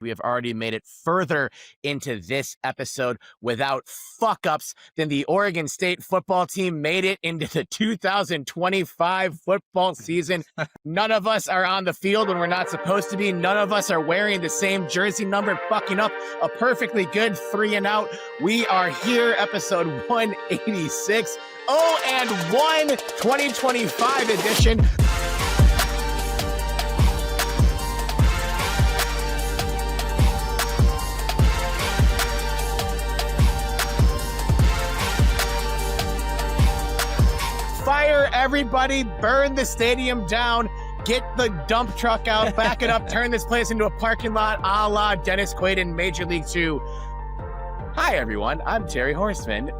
We have already made it further into this episode without fuck-ups than the Oregon State football team made it into the 2025 football season. None of us are on the field when we're not supposed to be. None of us are wearing the same jersey number, fucking up a perfectly good 3-and-out. We are here, episode 186, 0-1 2025 edition. Fire everybody, burn the stadium down, get the dump truck out, back it up, turn this place into a parking lot a la Dennis Quaid in Major League 2. Hi, everyone. I'm Terry Horstman.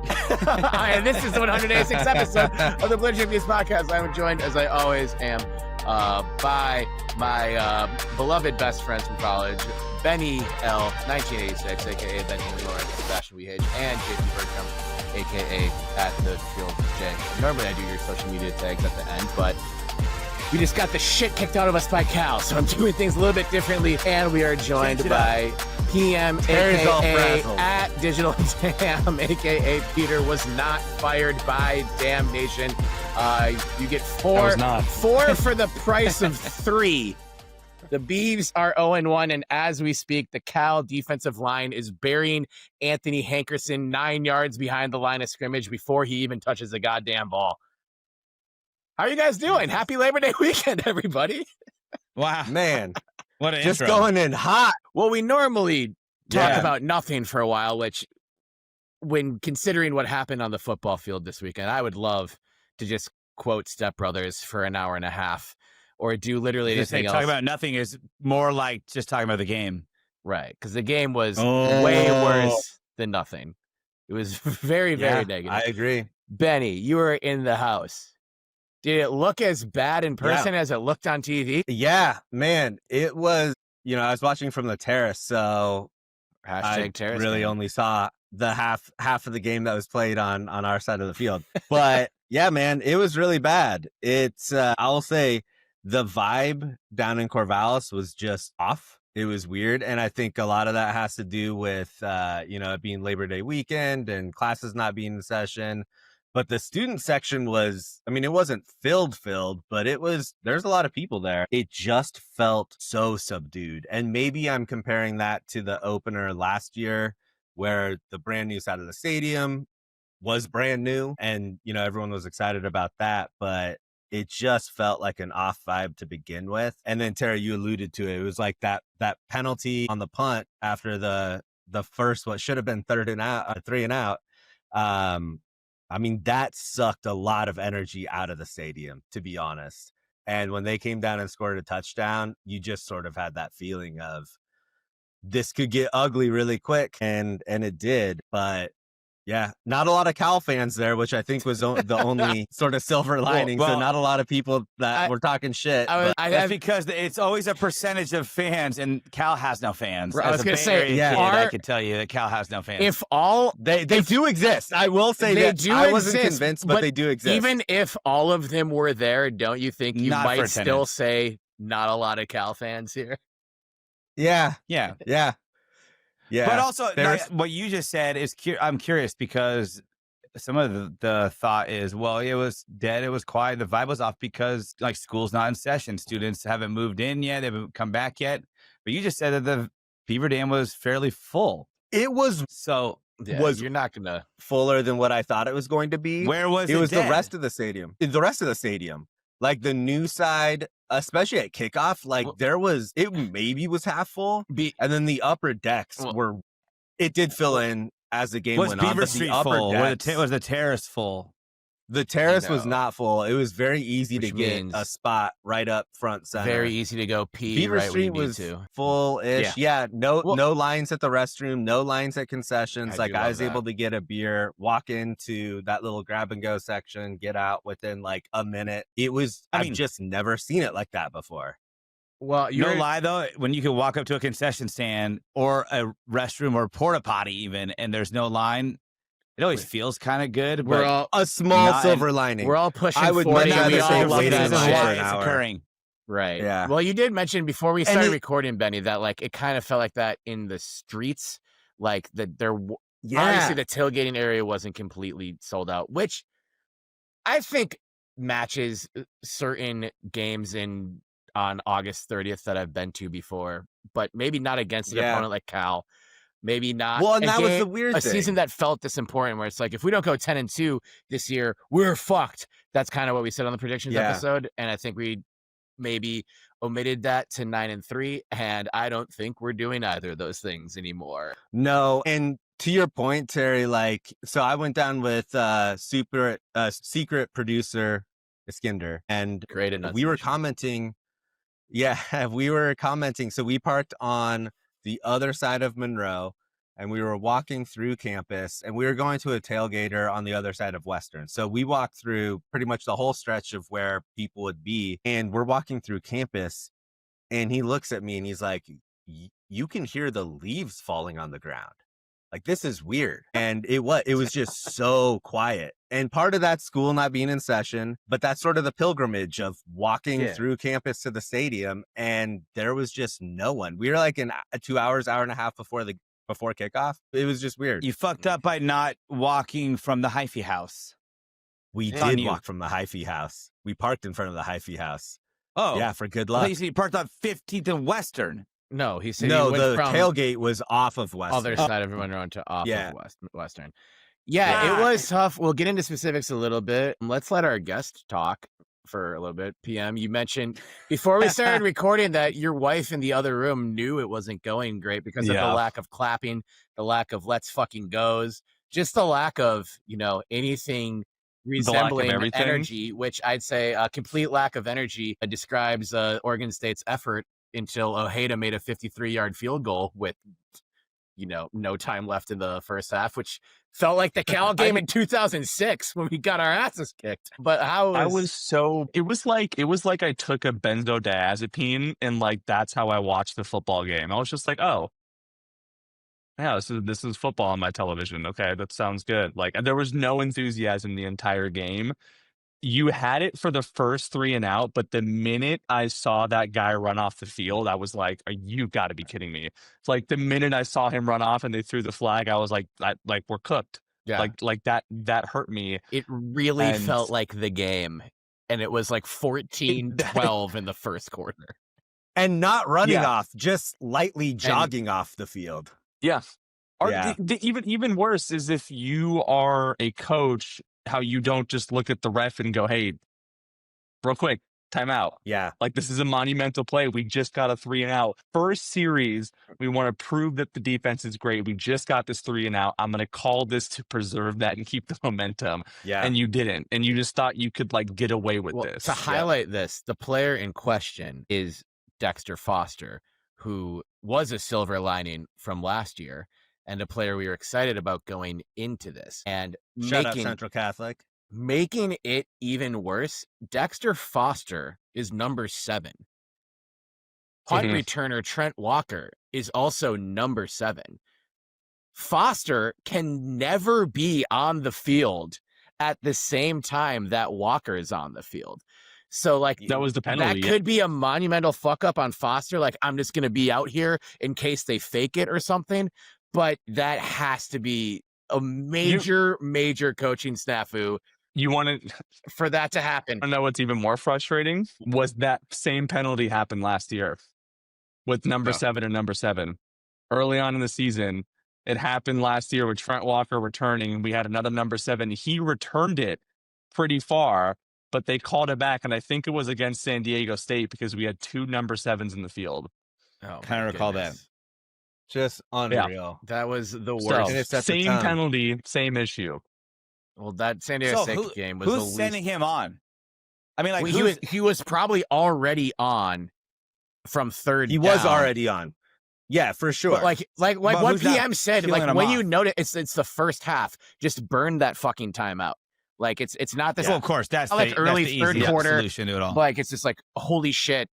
And this is the 186th episode of the Belligerent podcast. I'm joined, as I always am, by my beloved best friends from college, Benny L, 1986, a.k.a. Benny Lawrence, Sebastian Wehage, and JP Bertram, a.k.a. at the Field J. Normally I do your social media tags at the end, but we just got the shit kicked out of us by Cal, so I'm doing things a little bit differently, and we are joined by PM, a.k.a. at Digital Damn, a.k.a. Peter was not fired by Damnation. You get four for the price of 3. The Beavs are 0-1, and as we speak, the Cal defensive line is burying Anthony Hankerson 9 yards behind the line of scrimmage before he even touches the goddamn ball. How are you guys doing? Happy Labor Day weekend, everybody. Wow. Man, what an just intro. going in hot. Well, we normally talk about nothing for a while, which, when considering what happened on the football field this weekend, I would love to just quote Step Brothers for an hour and a half. Or do literally anything else. Talking about nothing is more like just talking about the game. Right, because the game was way worse than nothing. It was very, very negative. I agree. Benny, you were in the house. Did it look as bad in person as it looked on TV? Yeah, man, it was, I was watching from the terrace, so Hashtag terrace. Really only saw the half of the game that was played on our side of the field. But yeah, man, it was really bad. It's, I'll say, the vibe down in Corvallis was just off. It was weird. And I think a lot of that has to do with, it being Labor Day weekend and classes not being in session. But the student section was, it wasn't filled, but there's a lot of people there. It just felt so subdued. And maybe I'm comparing that to the opener last year where the brand new side of the stadium was brand new. And, everyone was excited about that. But it just felt like an off vibe to begin with. And then, Terry, you alluded to it. It was like that penalty on the punt after the first, what should have been 3-and-out. That sucked a lot of energy out of the stadium, to be honest. And when they came down and scored a touchdown, you just sort of had that feeling of this could get ugly really quick. And it did. But yeah, not a lot of Cal fans there, which I think was the only sort of silver lining. So not a lot of people that were talking shit. That's because it's always a percentage of fans, and Cal has no fans. I was going to say, I could tell you that Cal has no fans. If all they do exist, I will say they that do I exist, wasn't convinced, but they do exist. Even if all of them were there, don't you think you might still say not a lot of Cal fans here? Yeah. Yeah, but also what you just said is I'm curious because some of the thought is, well, it was dead, it was quiet, the vibe was off because like school's not in session, students haven't moved in yet, they haven't come back yet. But you just said that the Beaver Dam was fairly full. It was you're not gonna fuller than what I thought it was going to be. Where was it? It was the rest of the stadium. The rest of the stadium, like the new side. Especially at kickoff, it maybe was half full, and then the upper decks it did fill in as the game went on. Was Beaver Street full? Was the terrace full? The terrace was not full. It was very easy to get a spot right up front center. Very easy to go pee. Beaver right Street when you was need to. full-ish. Yeah, no lines at the restroom, no lines at concessions. I was able to get a beer, walk into that little grab-and-go section, get out within like a minute. It was, I've just never seen it like that before. Well, no lie though, when you can walk up to a concession stand or a restroom or porta potty even, and there's no line, it always feels kind of good. We're all a small silver lining. We're all pushing. I would much rather we say all wait love in line for an it's hour. occurring. Right. Yeah. Well, you did mention before we started it- recording, Benny, that like it kind of felt like that in the streets, like that obviously Yeah. the tailgating area wasn't completely sold out, which I think matches certain games on August 30th that I've been to before, but maybe not against an Yeah. opponent like Cal. Maybe not. Well, and a that was game- the weird a thing. season that felt this important, where it's like if we don't go 10-2 this year, we're fucked. That's kind of what we said on the predictions Yeah. episode, and I think we maybe omitted that to 9-3, and I don't think we're doing either of those things anymore. No, and to your point, Terry, like, so I went down with secret producer Iskinder, and Great we were enunciation. commenting. Yeah, we were commenting. So we parked on the other side of Monroe, and we were walking through campus, and we were going to a tailgater on the other side of Western. So we walked through pretty much the whole stretch of where people would be, and we're walking through campus, and he looks at me and he's like, you can hear the leaves falling on the ground. Like, this is weird. And it was just so quiet. And part of that school not being in session, but that's sort of the pilgrimage of walking through campus to the stadium. And there was just no one. We were like in 2 hours, hour and a half before kickoff. It was just weird. You fucked up by not walking from the hyphy house. We on did you. walk from the hyphy house. We parked in front of the hyphy house. Oh, Yeah, for good I thought luck. you said you parked on 15th and Western. No, he said No, he went the from tailgate was off of Western. other side of Monroe to off Yeah. of Western. Yeah, Yeah. it was tough. We'll get into specifics a little bit. Let's let our guest talk for a little bit. PM, you mentioned before we started recording that your wife in the other room knew it wasn't going great because of the Yeah. lack of clapping, the lack of let's fucking goes, just the lack of, anything resembling everything. energy, which I'd say a complete lack of energy describes Oregon State's effort until Ojeda made a 53-yard field goal with no time left in the first half, which felt like the Cal game in 2006 when we got our asses kicked. But it was like I took a benzodiazepine and like that's how I watched the football game. I was just like, oh yeah, this is football on my television. Okay, that sounds good. Like there was no enthusiasm the entire game. You had it for the first 3 and out, but the minute I saw that guy run off the field, I was like, you got to be kidding me. It's like the minute I saw him run off and they threw the flag, I was like we're cooked. yeah, Like that hurt me. it really and- felt like the game. And it was like 14-12 in the first quarter. And not running Yeah. off, just lightly jogging off the field. Yeah. Or Yeah. even worse is if you are a coach, how you don't just look at the ref and go, hey, real quick, timeout. Yeah. Like this is a monumental play. We just got a 3 and out. First series, we want to prove that the defense is great. We just got this 3 and out. I'm going to call this to preserve that and keep the momentum. Yeah. And you didn't. And you just thought you could like get away with Well, this. to highlight this, the player in question is Dexter Foster, who was a silver lining from last year and a player we were excited about going into this. And Shout out Central Catholic. making it even worse, Dexter Foster is number 7. Punt Mhm. returner Trent Walker is also number 7. Foster can never be on the field at the same time that Walker is on the field. So, like, That was the penalty. that could be a monumental fuck up on Foster. Like, I'm just going to be out here in case they fake it or something. But that has to be a major coaching snafu You want to for that to happen. know what's even more frustrating? Was that same penalty happened last year with number Yeah. 7 and number 7. Early on in the season, it happened last year with Trent Walker returning. We had another number 7. He returned it pretty far, but they called it back. And I think it was against San Diego State because we had 2 number 7s in the field. Oh, Kinda my recall that. goodness. Just unreal. That was the So, worst. And it sets a same tone. penalty, same issue. Well, that San Diego So State game was the who's least. sending him on? I mean, like, Well, he was probably already on from third. He was down. already on. Yeah, for sure. But like But what who's not PM said, peeling like him when you off? notice it's the first half, just burn that fucking timeout. Like it's not this well, of course, that's Like the early that's the third easy quarter, solution to it all. like it's just like holy shit.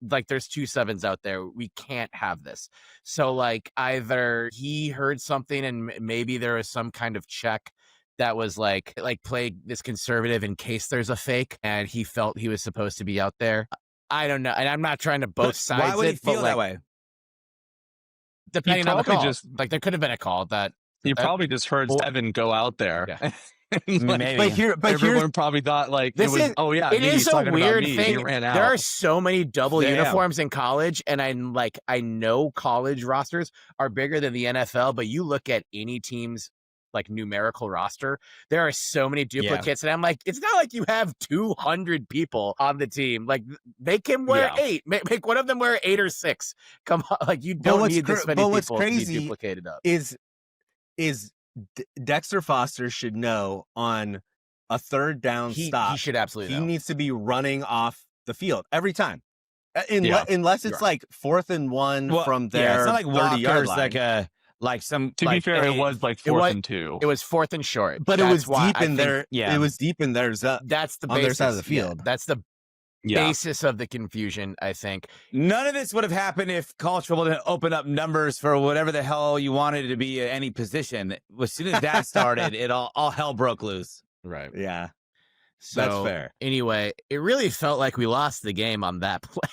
Like there's 2 7s out there. We can't have this. So like either he heard something and maybe there was some kind of check that was like play this conservative in case there's a fake and he felt he was supposed to be out there. I don't know, and I'm not trying to both sides. Why would he feel that way? Depending on the probably call, just- like there could have been a call that You probably just heard Seven go out there. Yeah. Maybe. But Everyone probably thought like This it was. is- Oh yeah, it me, is he's a talking about weird me. thing. He ran out. There are so many double Yeah. uniforms in college, and I know college rosters are bigger than the NFL, but you look at any team's like numerical roster, there are so many duplicates, and I'm like, it's not like you have 200 people on the team. Like they can wear 8. Make one of them wear 8 or 6. Come on, like you don't need this many what's people to be crazy duplicated up. is Dexter Foster should know on a third down stop. He should absolutely He know. needs to be running off the field every time. Yeah. Unless it's like 4th and 1 from their it's not like 30-yard Walker's line. like some. To be fair, it was like 4th and 2. It was 4th and short, But it That's was why deep I in think their. yeah. It was deep in their zone. That's the on basis. their side of the Yeah, field. that's the basis of the confusion, I think. None of this would have happened if college football didn't open up numbers for whatever the hell you wanted it to be at any position. As soon as that started, it all hell broke loose. Right. Yeah, So that's fair. anyway, it really felt like we lost the game on that play.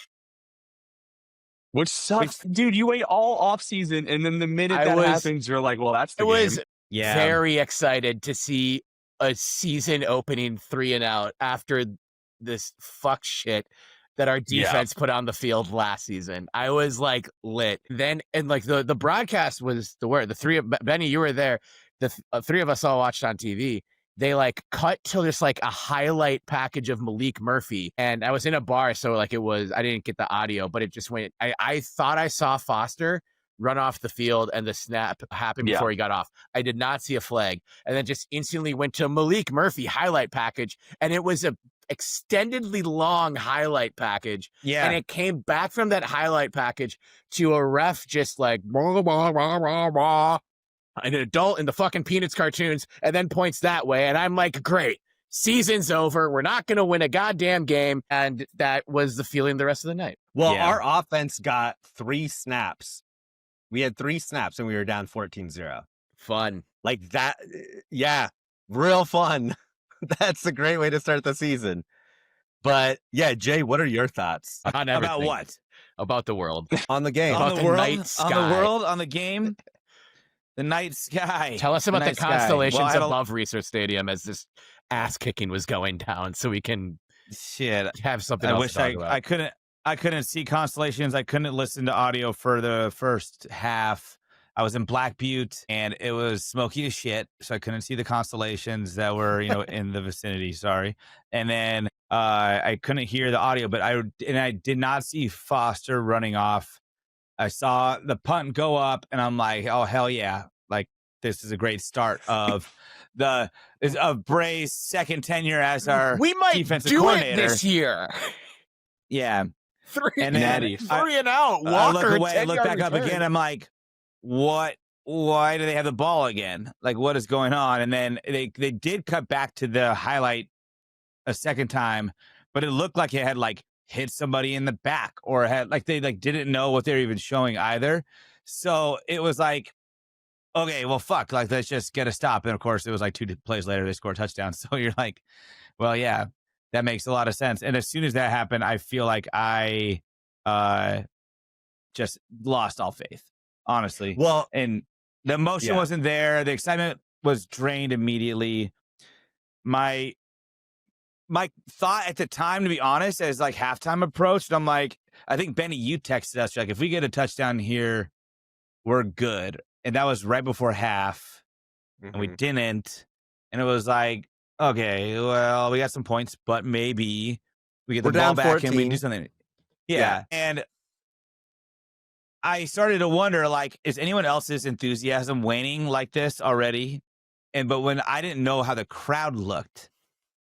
Which sucks, dude. You wait all off season, and then the minute I that was- happens, you're like, "Well, that's the I was game." Yeah. very excited to see a season opening 3 and out after this fuck shit that our Yeah. defense put on the field last season. I was like lit. Then and like the broadcast was the word. The three of Benny, you were there. The three of us all watched on TV. They like cut till just like a highlight package of Malik Murphy. And I was in a bar, so like I didn't get the audio, but it just went. I thought I saw Foster run off the field and the snap happened Yeah. before he got off. I did not see a flag. And then just instantly went to Malik Murphy highlight package. And it was a extendedly long highlight package. Yeah. And it came back from that highlight package to a ref just like blah, blah, blah, blah, blah, an adult in the fucking Peanuts cartoons, and then points that way. And I'm like, great, season's over. We're not going to win a goddamn game. And that was the feeling the rest of the night. Well, Yeah. our offense got 3 snaps. We had 3 snaps and we were down 14-0. Fun. Like that. Yeah, real fun. That's a great way to start the season. But yeah, Jay, what are your thoughts On About everything. what? About the world. on the game? About On the the world? night On sky. the world? On the game? The night sky. Tell us about the night sky. constellations Well, I don't- above Research Stadium as this ass kicking was going down, so we can Shit. have something I else wish to talk about. I couldn't see constellations. I couldn't listen to audio for the first half. I was in Black Butte and it was smoky as shit, so I couldn't see the constellations that were, in the vicinity. Sorry. And then I couldn't hear the audio, but I did not see Foster running off. I saw the punt go up, and I'm like, oh hell yeah! Like this is a great start of Bray's second tenure as our we might defensive do it coordinator. this year. Yeah. 3 And then three and out. I Walker, look away, I look 10-yard back up return. again. I'm like, what? Why do they have the ball again? Like, what is going on? And then they did cut back to the highlight a second time, but it looked like it had like hit somebody in the back or had like they like didn't know what they were even showing either. So it was like, okay, well, fuck, like let's just get a stop. And of course, it was like 2 plays later they scored a touchdown. So you're like, well, yeah, that makes a lot of sense. And as soon as that happened, I feel like I just lost all faith, honestly. Well, And the emotion Yeah. wasn't there. The excitement was drained immediately. My thought at the time, to be honest, as like halftime approached, I'm like, I think Benny, you texted us like, if we get a touchdown here, we're good. And that was right before half, and we didn't. And it was like, okay, well, we got some points, but maybe we get the We're ball down back and we 14. do something. Yeah. Yeah. And I started to wonder, like, is anyone else's enthusiasm waning like this already? But when I didn't know how the crowd looked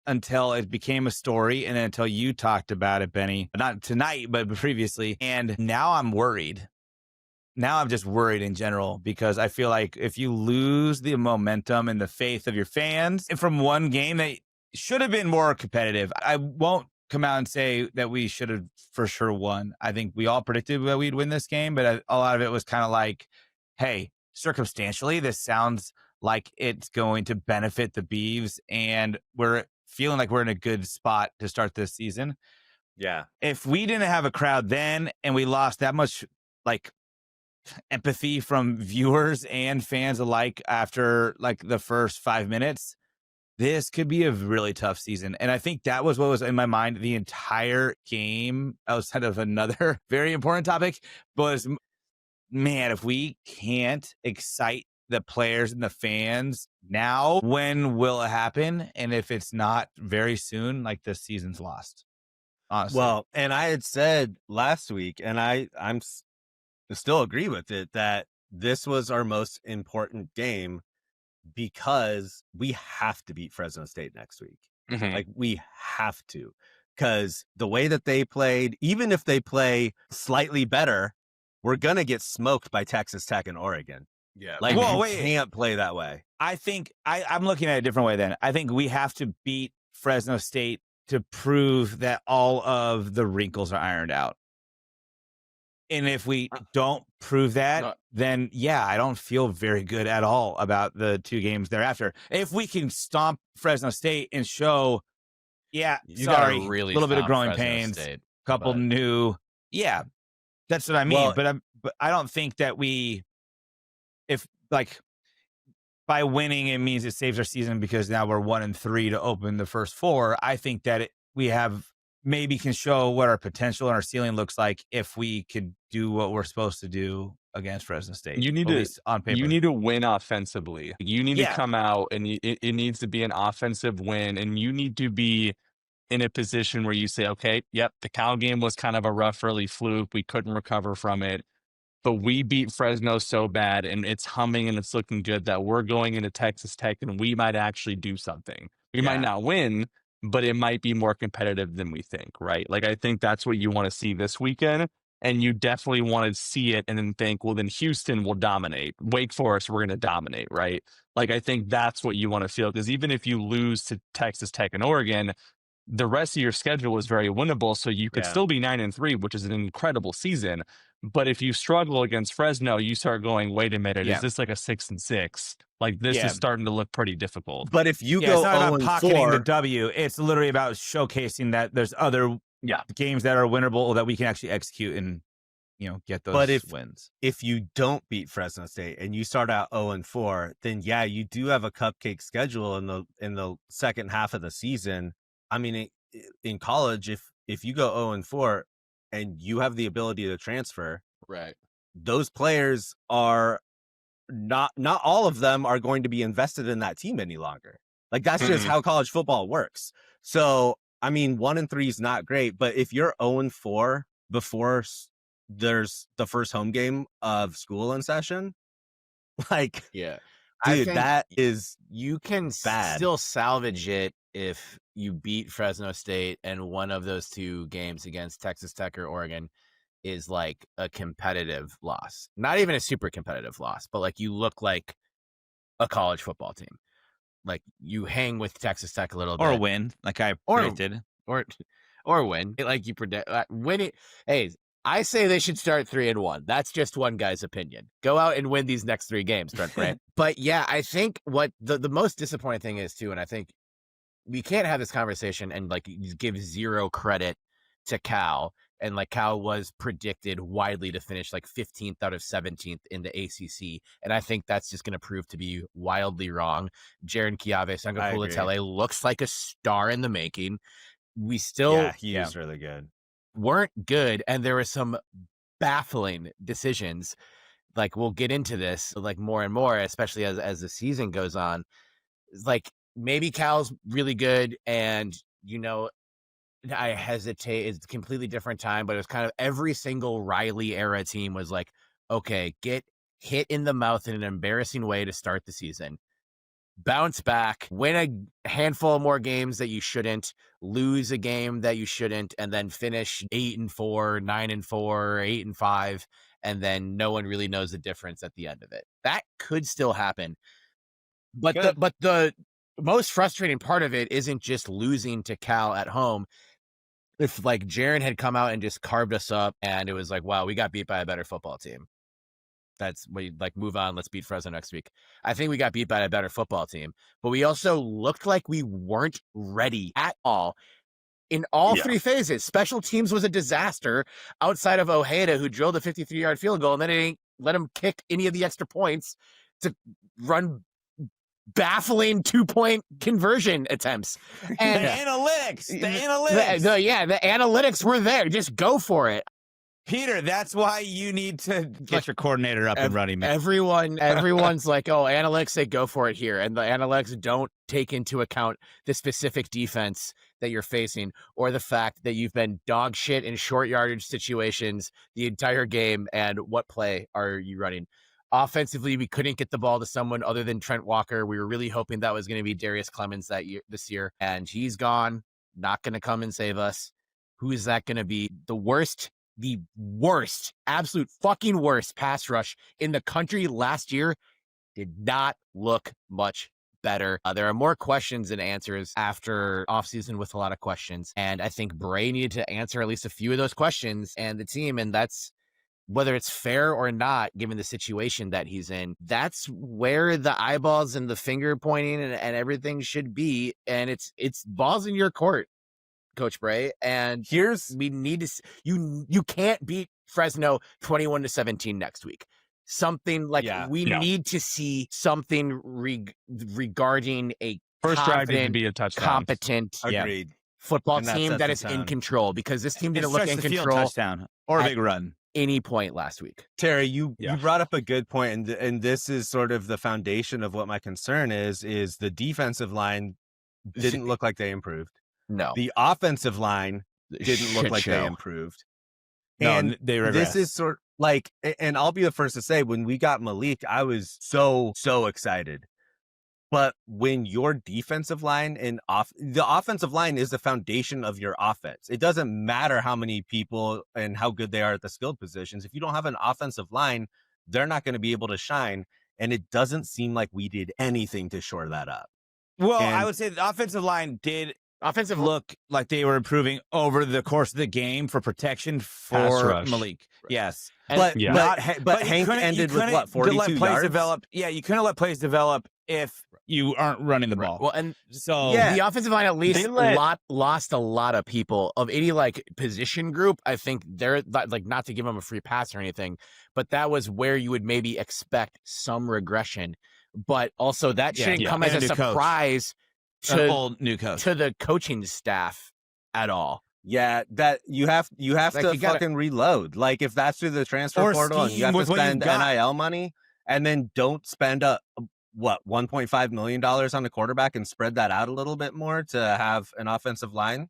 until it became a story, and then until you talked about it, Benny, not tonight, but previously. And now I'm worried. Now I'm just worried in general, because I feel like if you lose the momentum and the faith of your fans from one game that should have been more competitive, I won't come out and say that we should have for sure won. I think we all predicted that we'd win this game, but a lot of it was kind of like, hey, circumstantially, this sounds like it's going to benefit the Beavs, and we're feeling like we're in a good spot to start this season. Yeah. If we didn't have a crowd then and we lost that much like empathy from viewers and fans alike after like the first 5 minutes, this could be a really tough season. And I think that was what was in my mind the entire game, outside of another very important topic, was, man, if we can't excite the players and the fans now, when will it happen? And if it's not very soon, like the season's lost. Honestly. Well, and I had said last week, and I'm still agree with it, that this was our most important game because we have to beat Fresno State next week. Mhm. Like, we have to, because the way that they played, even if they play slightly better, we're going to get smoked by Texas Tech and Oregon. Yeah. Like, Well, we can't play that way. I think I'm looking at it a different way then. I think we have to beat Fresno State to prove that all of the wrinkles are ironed out. And if we don't prove that, then yeah, I don't feel very good at all about the 2 games thereafter. If we can stomp Fresno State and show, yeah, You sorry, gotta really a little bit of stomp growing Fresno pains, State, couple but- new, yeah, that's what I mean. Well- but I don't think that if like by winning it means it saves our season because now we're 1-3 to open the first 4. I think that we have maybe can show what our potential and our ceiling looks like if we could do what we're supposed to do against Fresno State. You need at to- least on paper. You need to win offensively. You need Yeah. to come out and it needs to be an offensive win, and you need to be in a position where you say, okay, yep, the Cal game was kind of a rough early fluke. We couldn't recover from it, but we beat Fresno so bad and it's humming and it's looking good that we're going into Texas Tech and we might actually do something. We might not win, but it might be more competitive than we think, right? Like, I think that's what you want to see this weekend. And you definitely want to see it and then think, well, then Houston will dominate. Wake Forest, we're going to dominate, right? Like, I think that's what you want to feel. Because even if you lose to Texas Tech and Oregon, the rest of your schedule is very winnable. So you could still be 9-3, which is an incredible season. But if you struggle against Fresno, you start going, wait a minute, is this like a 6-6? Like, this is starting to look pretty difficult. But if you it's go not about pocketing 0-4, the W. It's literally about showcasing that there's other games that are winnable that we can actually execute and get those wins. If you don't beat Fresno State and you start out 0-4, then yeah, you do have a cupcake schedule in the second half of the season. I mean, in college, if you go 0-4 and you have the ability to transfer, Right. those players are not all of them are going to be invested in that team any longer. Like, that's just how college football works. So, I mean, 1-3 is not great, but if you're 0-4 before there's the first home game of school in session, like, Yeah. dude, that is You can bad. still salvage it if you beat Fresno State and one of those 2 games against Texas Tech or Oregon is like a competitive loss. Not even a super competitive loss, but like you look like a college football team. Like, you hang with Texas Tech a little bit. Or a win, like I predicted. Or win. Like you predict. Win it. Hey, I say they should start 3-1. That's just one guy's opinion. Go out and win these next 3 games, Trent Grant. But yeah, I think what the most disappointing thing is too, and I think we can't have this conversation and like give zero credit to Cal. And like, Cal was predicted widely to finish like 15th out of 17th in the ACC. And I think that's just going to prove to be wildly wrong. Jaron Kiave Sangapulatele looks like a star in the making. We still he was really good. Weren't good. And there were some baffling decisions. Like, we'll get into this like more and more, especially as the season goes on. Like, maybe Cal's really good, and I hesitate. It's a completely different time, but it was kind of every single Riley era team was like, okay, get hit in the mouth in an embarrassing way to start the season, bounce back, win a handful of more games that you shouldn't, lose a game that you shouldn't, and then finish 8-4, 9-4, 8-5, and then no one really knows the difference at the end of it. That could still happen. But the most frustrating part of it isn't just losing to Cal at home. If like Jaron had come out and just carved us up and it was like, wow, we got beat by a better football team. That's we like move on. Let's beat Fresno next week. I think we got beat by a better football team, but we also looked like we weren't ready at all. in all three phases. Special teams was a disaster outside of Ojeda, who drilled a 53-yard field goal, and then it ain't let him kick any of the extra points to run baffling 2-point conversion attempts. And The analytics. The analytics were there. Just go for it. Peter, that's why you need to get your coordinator up and running, man. Everyone's like, oh, analytics say go for it here. And the analytics don't take into account the specific defense that you're facing or the fact that you've been dog shit in short yardage situations the entire game and what play are you running. Offensively, we couldn't get the ball to someone other than Trent Walker. We were really hoping that was going to be Darius Clemens this year, and he's gone, not going to come and save us. Who is that going to be? The worst, absolute fucking worst pass rush in the country last year did not look much better. There are more questions than answers after offseason with a lot of questions, and I think Bray needed to answer at least a few of those questions and the team, and that's whether it's fair or not, given the situation that he's in. That's where the eyeballs and the finger pointing and everything should be. And it's balls in your court, Coach Bray. And we need to, you can't beat Fresno 21-17 next week. Something like we need to see something regarding a first drive to be a touchdown. Competent football team that is in control, because this team didn't look in control. Touchdown or a big run. Any point last week. Terry, you brought up a good point, and this is sort of the foundation of what my concern is the defensive line didn't look like they improved. No. The offensive line didn't look like they improved. No, and they regressed. This is sort like, and I'll be the first to say, when we got Malik, I was so excited. But when your defensive line and the offensive line is the foundation of your offense. It doesn't matter how many people and how good they are at the skilled positions. If you don't have an offensive line, they're not going to be able to shine. And it doesn't seem like we did anything to shore that up. Well, I would say the offensive line did look like they were improving over the course of the game for protection for Malik. Yes. But Hank ended with what, 42 yards? Develop. Yeah, you couldn't let plays develop if you aren't running the ball. Well, and so the offensive line at least lost a lot of people of any like position group. I think they're like, not to give them a free pass or anything, but that was where you would maybe expect some regression. But also that shouldn't come as a surprise to the coaching staff at all. Yeah, that you have to fucking reload. Like, if that's through the transfer portal and you have to spend NIL money and then don't spend $1.5 million on a quarterback and spread that out a little bit more to have an offensive line.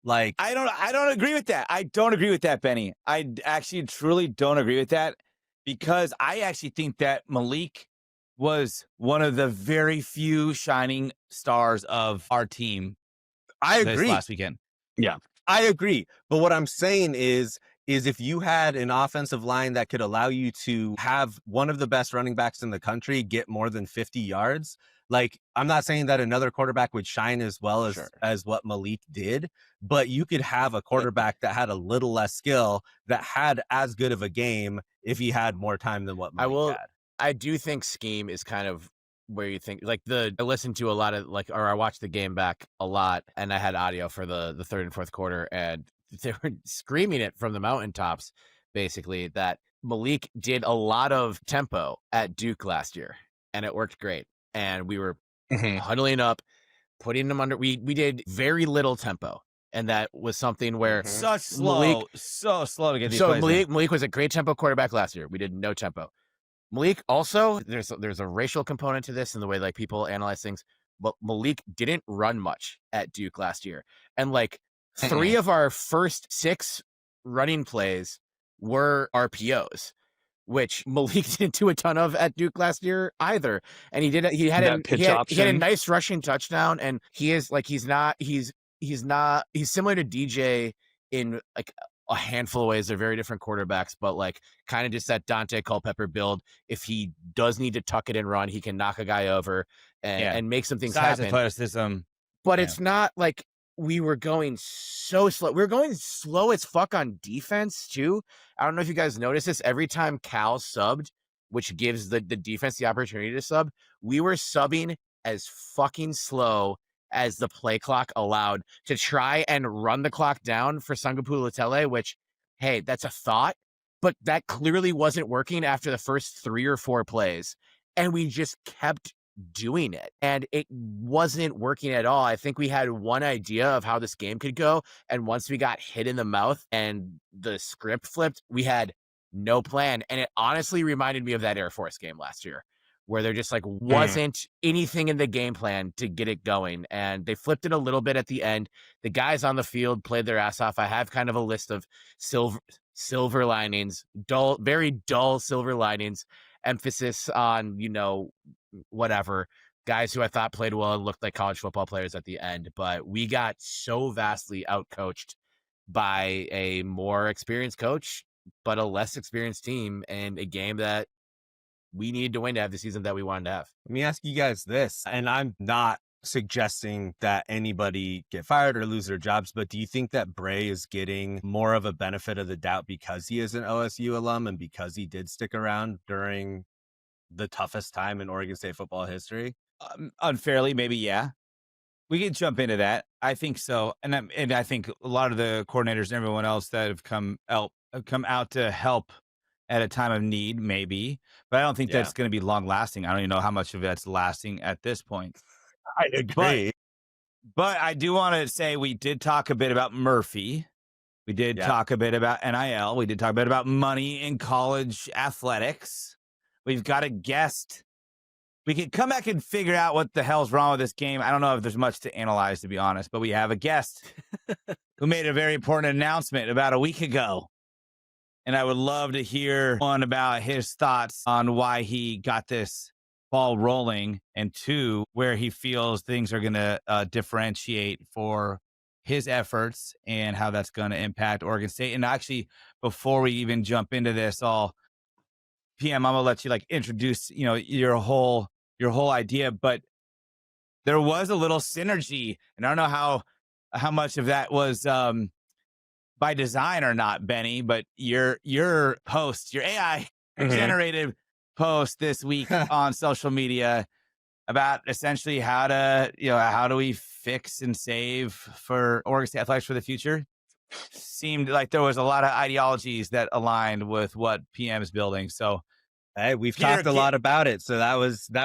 Like, I don't agree with that. I don't agree with that, Benny. I actually truly don't agree with that, because I actually think that Malik was one of the very few shining stars of our team. I agree. Last weekend. Yeah. I agree. But what I'm saying is if you had an offensive line that could allow you to have one of the best running backs in the country get more than 50 yards, like, I'm not saying that another quarterback would shine as well as what Malik did, but you could have a quarterback that had a little less skill that had as good of a game if he had more time than what Malik had. I do think scheme is kind of where you think, like, I listened to a lot of, like, or I watched the game back a lot, and I had audio for the third and fourth quarter, and they were screaming it from the mountaintops, basically, that Malik did a lot of tempo at Duke last year, and it worked great. And we were huddling up, putting them under. We did very little tempo, and that was something where so slow to get these plays. Malik was a great tempo quarterback last year. We did no tempo. Malik also, there's a racial component to this and the way, like, people analyze things, but Malik didn't run much at Duke last year. And, like, 3 of our first 6 running plays were RPOs, which Malik didn't do a ton of at Duke last year either. And he had a nice rushing touchdown, and he's similar to DJ in, like, a handful of ways. They're very different quarterbacks, but, like, kind of just that Dante Culpepper build. If he does need to tuck it and run, he can knock a guy over and make some things happen. Athleticism. But it's not like we were going so slow. We were going slow as fuck on defense too. I don't know if you guys noticed this. Every time Cal subbed, which gives the defense the opportunity to sub, we were subbing as fucking slow as the play clock allowed to try and run the clock down for Sangapu Latele, which, hey, that's a thought, but that clearly wasn't working after the first 3 or 4 plays. And we just kept doing it. And it wasn't working at all. I think we had one idea of how this game could go. And once we got hit in the mouth and the script flipped, we had no plan. And it honestly reminded me of that Air Force game last year, where there just like wasn't anything in the game plan to get it going. And they flipped it a little bit at the end. The guys on the field played their ass off. I have kind of a list of silver linings, very dull silver linings, emphasis on, whatever, guys who I thought played well and looked like college football players at the end. But we got so vastly outcoached by a more experienced coach, but a less experienced team, and a game that we needed to win to have the season that we wanted to have. Let me ask you guys this, and I'm not suggesting that anybody get fired or lose their jobs, but do you think that Bray is getting more of a benefit of the doubt because he is an OSU alum and because he did stick around during the toughest time in Oregon State football history? Unfairly, maybe, yeah. We can jump into that. I think so. And I think a lot of the coordinators and everyone else that have come out to help at a time of need, maybe. But I don't think that's going to be long lasting. I don't even know how much of that's lasting at this point. I agree. But I do want to say we did talk a bit about Murphy. We did talk a bit about NIL. We did talk a bit about money in college athletics. We've got a guest. We can come back and figure out what the hell's wrong with this game. I don't know if there's much to analyze, to be honest, but we have a guest who made a very important announcement about a week ago. And I would love to hear, one, about his thoughts on why he got this ball rolling, and 2, where he feels things are going to differentiate for his efforts and how that's going to impact Oregon State. And actually, before we even jump into this, PM, I'm gonna let you introduce, your whole idea, but there was a little synergy, and I don't know how much of that was by design or not, Benny, but your post, your AI generated post this week on social media about essentially how do we fix and save for Oregon State athletics for the future. Seemed like there was a lot of ideologies that aligned with what PM is building. So, hey, we've talked a lot about it. So that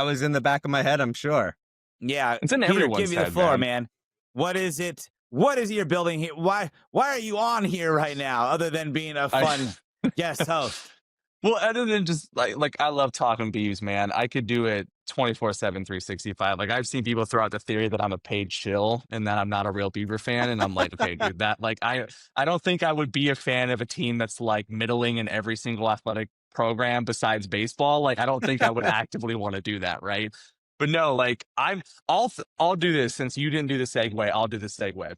was in the back of my head, I'm sure. Yeah, it's in everyone's give you the floor, man. What is it? What is your building here? Why are you on here right now, other than being a fun guest host? Well, other than just like I love talking Beavs, man. I could do it 24/7, 365. Like, I've seen people throw out the theory that I'm a paid shill and that I'm not a real Beaver fan. And I'm like, okay, dude, that I don't think I would be a fan of a team that's like middling in every single athletic program besides baseball. Like, I don't think I would actively want to do that, right? But no, like I'll do this. Since you didn't do the segue, I'll do the segue.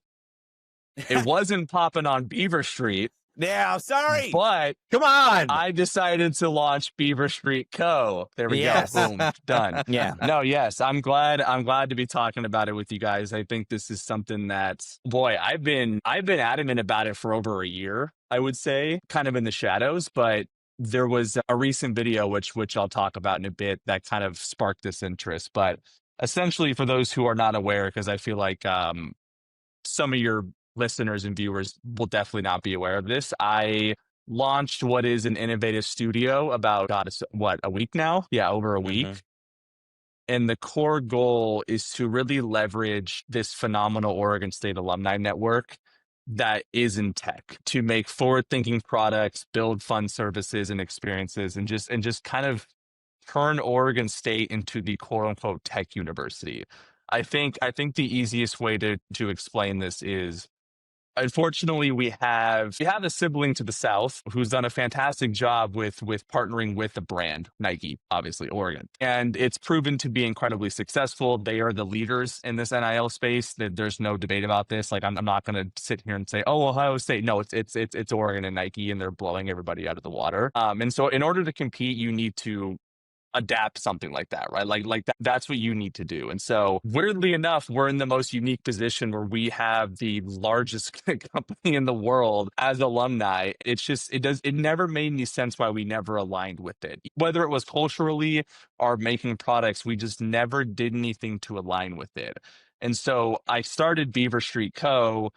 It wasn't popping on Beaver Street. Yeah, I'm sorry. But come on. I decided to launch Beaver ST Co. There we go. Boom. Done. Yeah. No, yes. I'm glad to be talking about it with you guys. I think this is something that, boy, I've been adamant about it for over a year, I would say, kind of in the shadows, but there was a recent video which I'll talk about in a bit that kind of sparked this interest. But essentially, for those who are not aware, because I feel like some of your listeners and viewers will definitely not be aware of this, I launched what is an innovative studio about, a week now? Yeah, over a week. And the core goal is to really leverage this phenomenal Oregon State alumni network that is in tech to make forward-thinking products, build fun services and experiences, and just kind of turn Oregon State into the quote-unquote tech university. I think the easiest way to explain this is, unfortunately, we have a sibling to the south who's done a fantastic job with partnering with the brand Nike, obviously Oregon, and it's proven to be incredibly successful. They are the leaders in this NIL space. There's no debate about this. Like, I'm not going to sit here and say, oh, Ohio State. No, it's Oregon and Nike, and they're blowing everybody out of the water. And so in order to compete, you need to adapt something like that, right? That's what you need to do. And so, weirdly enough, we're in the most unique position where we have the largest company in the world as alumni. It never made any sense why we never aligned with it. Whether it was culturally or making products, we just never did anything to align with it. And so I started Beaver ST Co,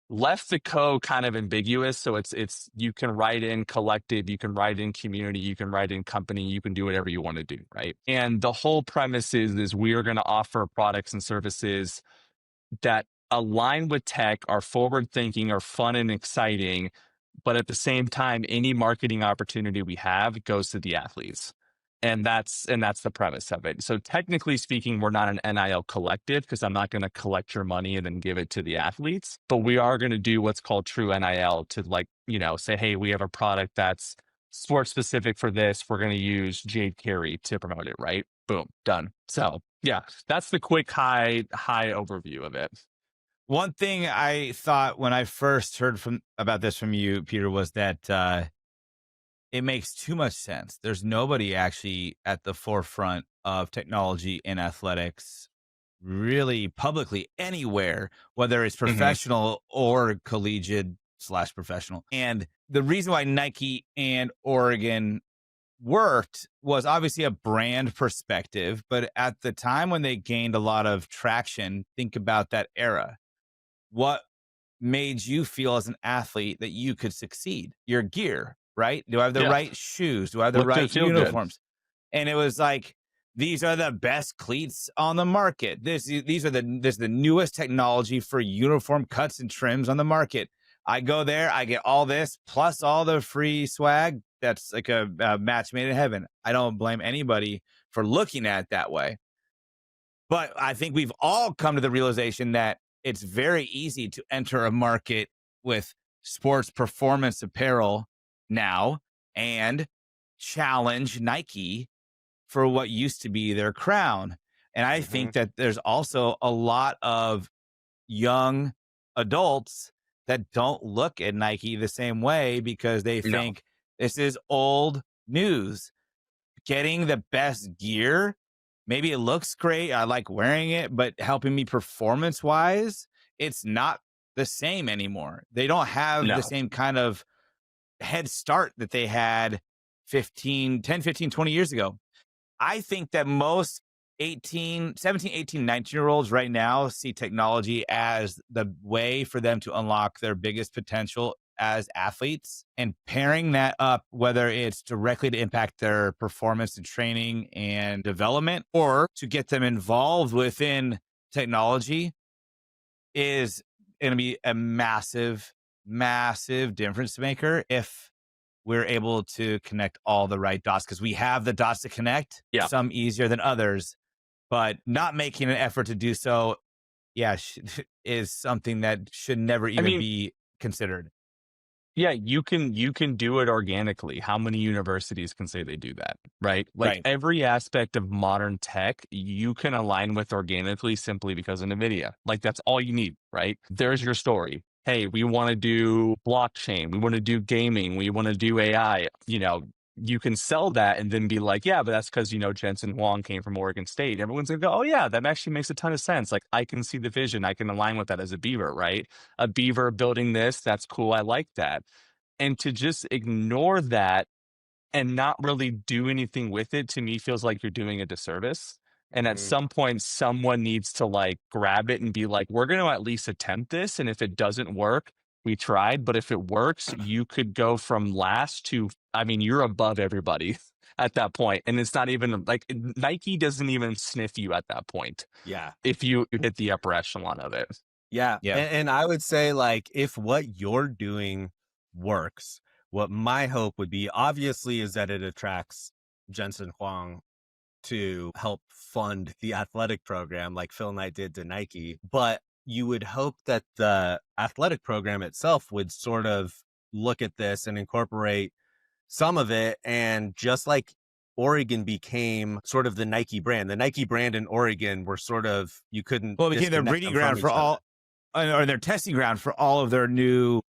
left the co kind of ambiguous. So it's you can write in collective, you can write in community, you can write in company, you can do whatever you want to do, right? And the whole premise is we are going to offer products and services that align with tech, are forward thinking, are fun and exciting, but at the same time, any marketing opportunity we have goes to the athletes. And that's the premise of it. So technically speaking, we're not an NIL collective because I'm not going to collect your money and then give it to the athletes, but we are going to do what's called true NIL to, like, you know, say, hey, we have a product that's sports specific for this. We're going to use Jade Carey to promote it, right? Boom, done. So yeah, that's the quick high overview of it. One thing I thought when I first heard about this from you, Peter, was that it makes too much sense. There's nobody actually at the forefront of technology in athletics, really publicly anywhere, whether it's professional or collegiate/professional. And the reason why Nike and Oregon worked was obviously a brand perspective, but at the time when they gained a lot of traction, think about that era. What made you feel as an athlete that you could succeed? Your gear, right? Do I have the right shoes? Do I have the right uniforms? And it was like, these are the best cleats on the market. This is the newest technology for uniform cuts and trims on the market. I go there, I get all this plus all the free swag. That's like a match made in heaven. I don't blame anybody for looking at it that way. But I think we've all come to the realization that it's very easy to enter a market with sports performance apparel now and challenge Nike for what used to be their crown. And I think that there's also a lot of young adults that don't look at Nike the same way because they think this is old news. Getting the best gear, maybe it looks great, I like wearing it, but helping me performance wise, it's not the same anymore. They don't have the same kind of head start that they had 10, 15, 20 years ago. I think that most 17, 18, 19-year-olds right now see technology as the way for them to unlock their biggest potential as athletes, and pairing that up, whether it's directly to impact their performance and training and development or to get them involved within technology, is going to be a massive, massive difference maker if we're able to connect all the right dots, because we have the dots to connect, some easier than others, but not making an effort to do so, is something that should never even be considered. Yeah, you can do it organically. How many universities can say they do that, right? Like every aspect of modern tech, you can align with organically simply because of NVIDIA. Like that's all you need, right? There's your story. Hey, we want to do blockchain. We want to do gaming. We want to do AI. You know, you can sell that and then be like, yeah, but that's because, you know, Jensen Huang came from Oregon State. Everyone's going to go, oh, yeah, that actually makes a ton of sense. Like, I can see the vision. I can align with that as a Beaver, right? A Beaver building this, that's cool. I like that. And to just ignore that and not really do anything with it, to me, feels like you're doing a disservice. And at some point, someone needs to like grab it and be like, we're going to at least attempt this. And if it doesn't work, we tried. But if it works, you could go from last to, I mean, you're above everybody at that point. And it's not even like Nike doesn't even sniff you at that point. Yeah. If you hit the upper echelon of it. Yeah. And I would say, like, if what you're doing works, what my hope would be, obviously, is that it attracts Jensen Huang to help fund the athletic program like Phil Knight did to Nike. But you would hope that the athletic program itself would sort of look at this and incorporate some of it. And just like Oregon became sort of the Nike brand in Oregon were sort of, you couldn't. Well, it became their breeding ground for all, or their testing ground for all of their new.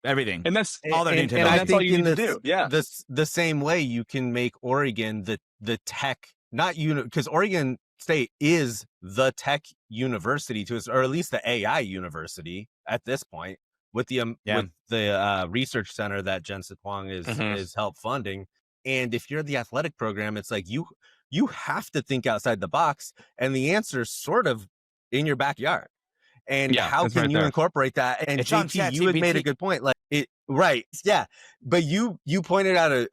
Everything. And that's all their new technology. And I that's think all you need to do. Yeah. The same way you can make Oregon the tech, not because Oregon State is the tech university to us, or at least the AI university at this point, with the research center that Jensen Huang is help funding. And if you're the athletic program, it's like you have to think outside the box. And the answer sort of in your backyard. And Yeah, how it's can right you there. incorporate that? And It's on JT, you had made a ChatGPT. good point. Like it, right? Yeah, but you pointed out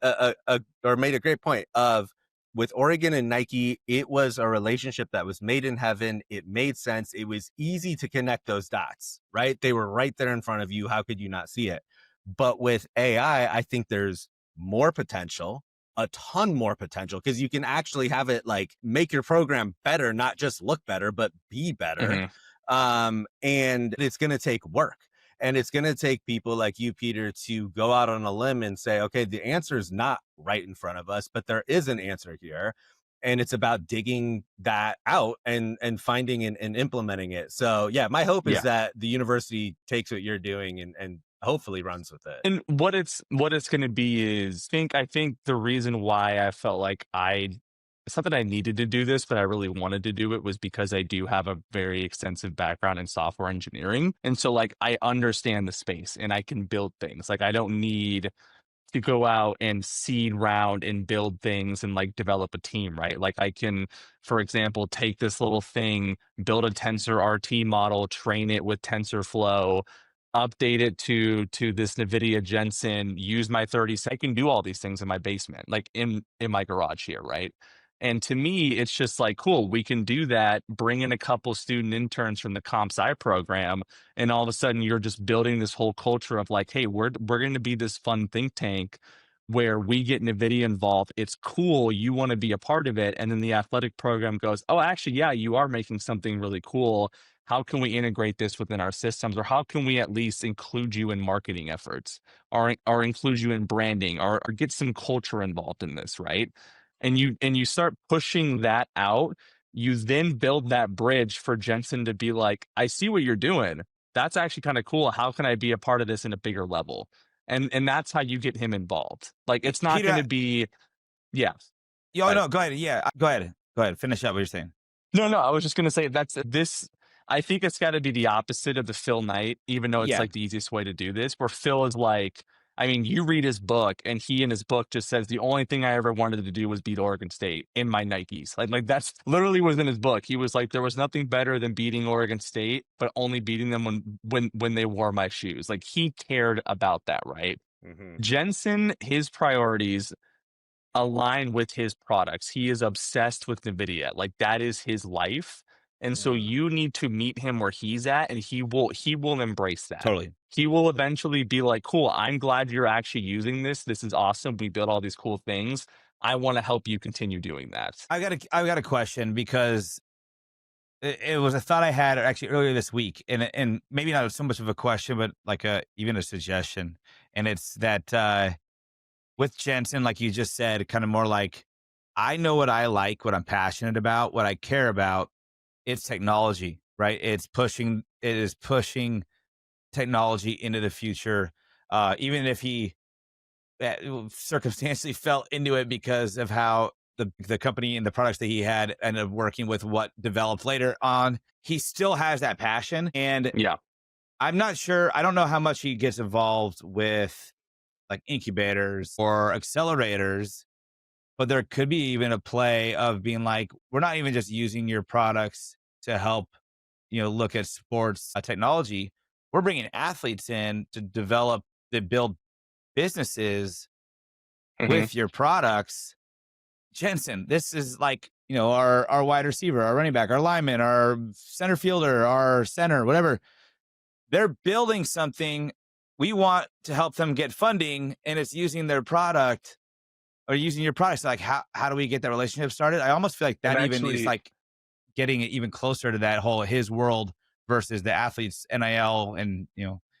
or made a great point of with Oregon and Nike. It was a relationship that was made in heaven. It made sense. It was easy to connect those dots. Right? They were right there in front of you. How could you not see it? But with AI, I think there's more potential. A ton more potential because you can actually have it like make your program better, not just look better, but be better. And it's going to take work, and it's going to take people like you, Peter, to go out on a limb and say, okay, the answer is not right in front of us, but there is an answer here. And it's about digging that out and finding and implementing it. So yeah, my hope is that the university takes what you're doing and hopefully runs with it. And what it's going to be is, I think the reason why I felt like it's not that I needed to do this, but I really wanted to do it was because I do have a very extensive background in software engineering. And so like, I understand the space and I can build things. Like I don't need to go out and seed round and build things and like develop a team, right? Like I can, for example, take this little thing, build a Tensor RT model, train it with TensorFlow, update it to this NVIDIA Jensen, use my 30. I can do all these things in my basement, like in my garage here, right? And to me, it's just like, cool, we can do that, bring in a couple student interns from the comp sci program, and all of a sudden you're just building this whole culture of like, hey, we're going to be this fun think tank where we get NVIDIA involved. It's cool. You want to be a part of it. And then the athletic program goes, oh, actually, yeah, you are making something really cool. How can we integrate this within our systems? Or how can we at least include you in marketing efforts or include you in branding or get some culture involved in this, right? And you start pushing that out. You then build that bridge for Jensen to be like, I see what you're doing. That's actually kind of cool. How can I be a part of this in a bigger level? And that's how you get him involved. Like it's not going to be, yeah. No, go ahead. Yeah, go ahead. Finish up what you're saying. No, I was just going to say this. I think it's got to be the opposite of the Phil Knight, even though it's like the easiest way to do this, where Phil is like, I mean, you read his book and he in his book just says the only thing I ever wanted to do was beat Oregon State in my Nikes. Like that's literally was in his book. He was like, there was nothing better than beating Oregon State, but only beating them when they wore my shoes. Like he cared about that, right? Mm-hmm. Jensen, his priorities align with his products. He is obsessed with NVIDIA. Like that is his life. And so you need to meet him where he's at, and he will embrace that. Totally. He will eventually be like, cool, I'm glad you're actually using this. This is awesome. We built all these cool things. I want to help you continue doing that. I got a question because it was a thought I had actually earlier this week, and maybe not so much of a question, but like even a suggestion. And it's that with Jensen, like you just said, kind of more like, I know what I like, what I'm passionate about, what I care about. It's technology, right? It is pushing technology into the future. Even if he circumstantially fell into it because of how the company and the products that he had ended up working with what developed later on, he still has that passion. And I'm not sure, I don't know how much he gets involved with like incubators or accelerators, but there could be even a play of being like, we're not even just using your products to help, look at sports technology. We're bringing athletes in to build businesses with your products. Jensen, this is like, our wide receiver, our running back, our lineman, our center fielder, our center, whatever. They're building something. We want to help them get funding, and it's using their product or using your products. Like, how do we get that relationship started? I almost feel like that even is like getting it even closer to that whole his world versus the athletes NIL and,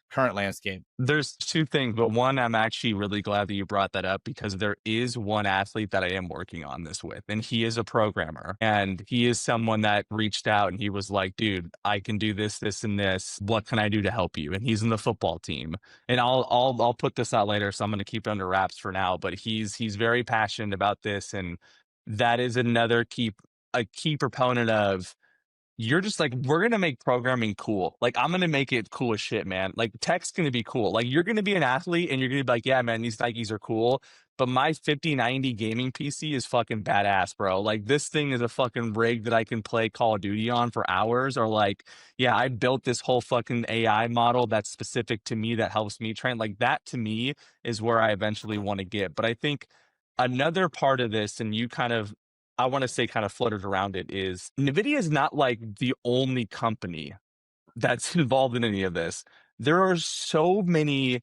current landscape. There's two things, but one, I'm actually really glad that you brought that up because there is one athlete that I am working on this with, and he is a programmer, and he is someone that reached out and he was like, dude, I can do this, this, and this. What can I do to help you? And he's in the football team, and I'll put this out later, so I'm going to keep it under wraps for now, but he's very passionate about this. And that is another key proponent of, you're just like, we're going to make programming cool. Like, I'm going to make it cool as shit, man. Like, tech's going to be cool. Like, you're going to be an athlete and you're going to be like, yeah, man, these Nikes are cool. but my 5090 gaming PC is fucking badass, bro. Like, this thing is a fucking rig that I can play Call of Duty on for hours. Or like, yeah, I built this whole fucking AI model that's specific to me that helps me train. Like, that to me is where I eventually want to get. But I think another part of this, and you kind of, I want to say kind of fluttered around it, is NVIDIA is not like the only company that's involved in any of this. There are so many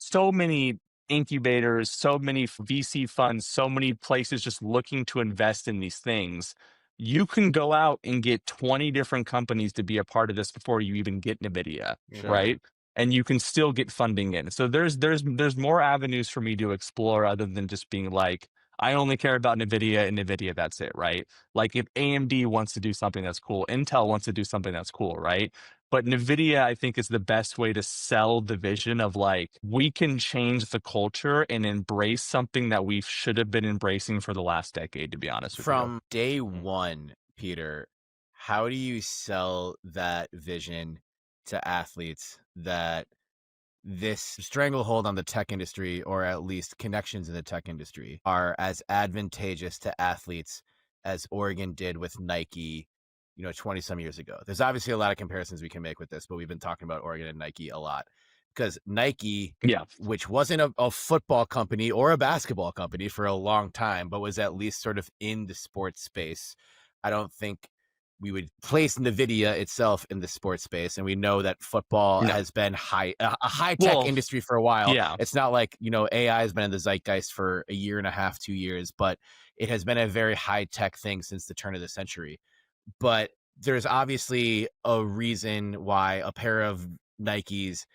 incubators, so many VC funds, so many places just looking to invest in these things. You can go out and get 20 different companies to be a part of this before you even get NVIDIA, right? And you can still get funding in. So there's more avenues for me to explore other than just being like, I only care about NVIDIA and NVIDIA, that's it, right? Like, if AMD wants to do something that's cool, Intel wants to do something that's cool, right? But NVIDIA, I think, is the best way to sell the vision of like, we can change the culture and embrace something that we should have been embracing for the last decade, to be honest with you. From day one, Peter, how do you sell that vision to athletes that this stranglehold on the tech industry, or at least connections in the tech industry, are as advantageous to athletes as Oregon did with Nike, 20 some years ago? There's obviously a lot of comparisons we can make with this, but we've been talking about Oregon and Nike a lot, because Nike, which wasn't a football company or a basketball company for a long time, but was at least sort of in the sports space. I don't think we would place NVIDIA itself in the sports space. And we know that football has been a high-tech industry for a while. Yeah. It's not like, AI has been in the zeitgeist for a year and a half, 2 years, but it has been a very high-tech thing since the turn of the century. But there's obviously a reason why a pair of Nikes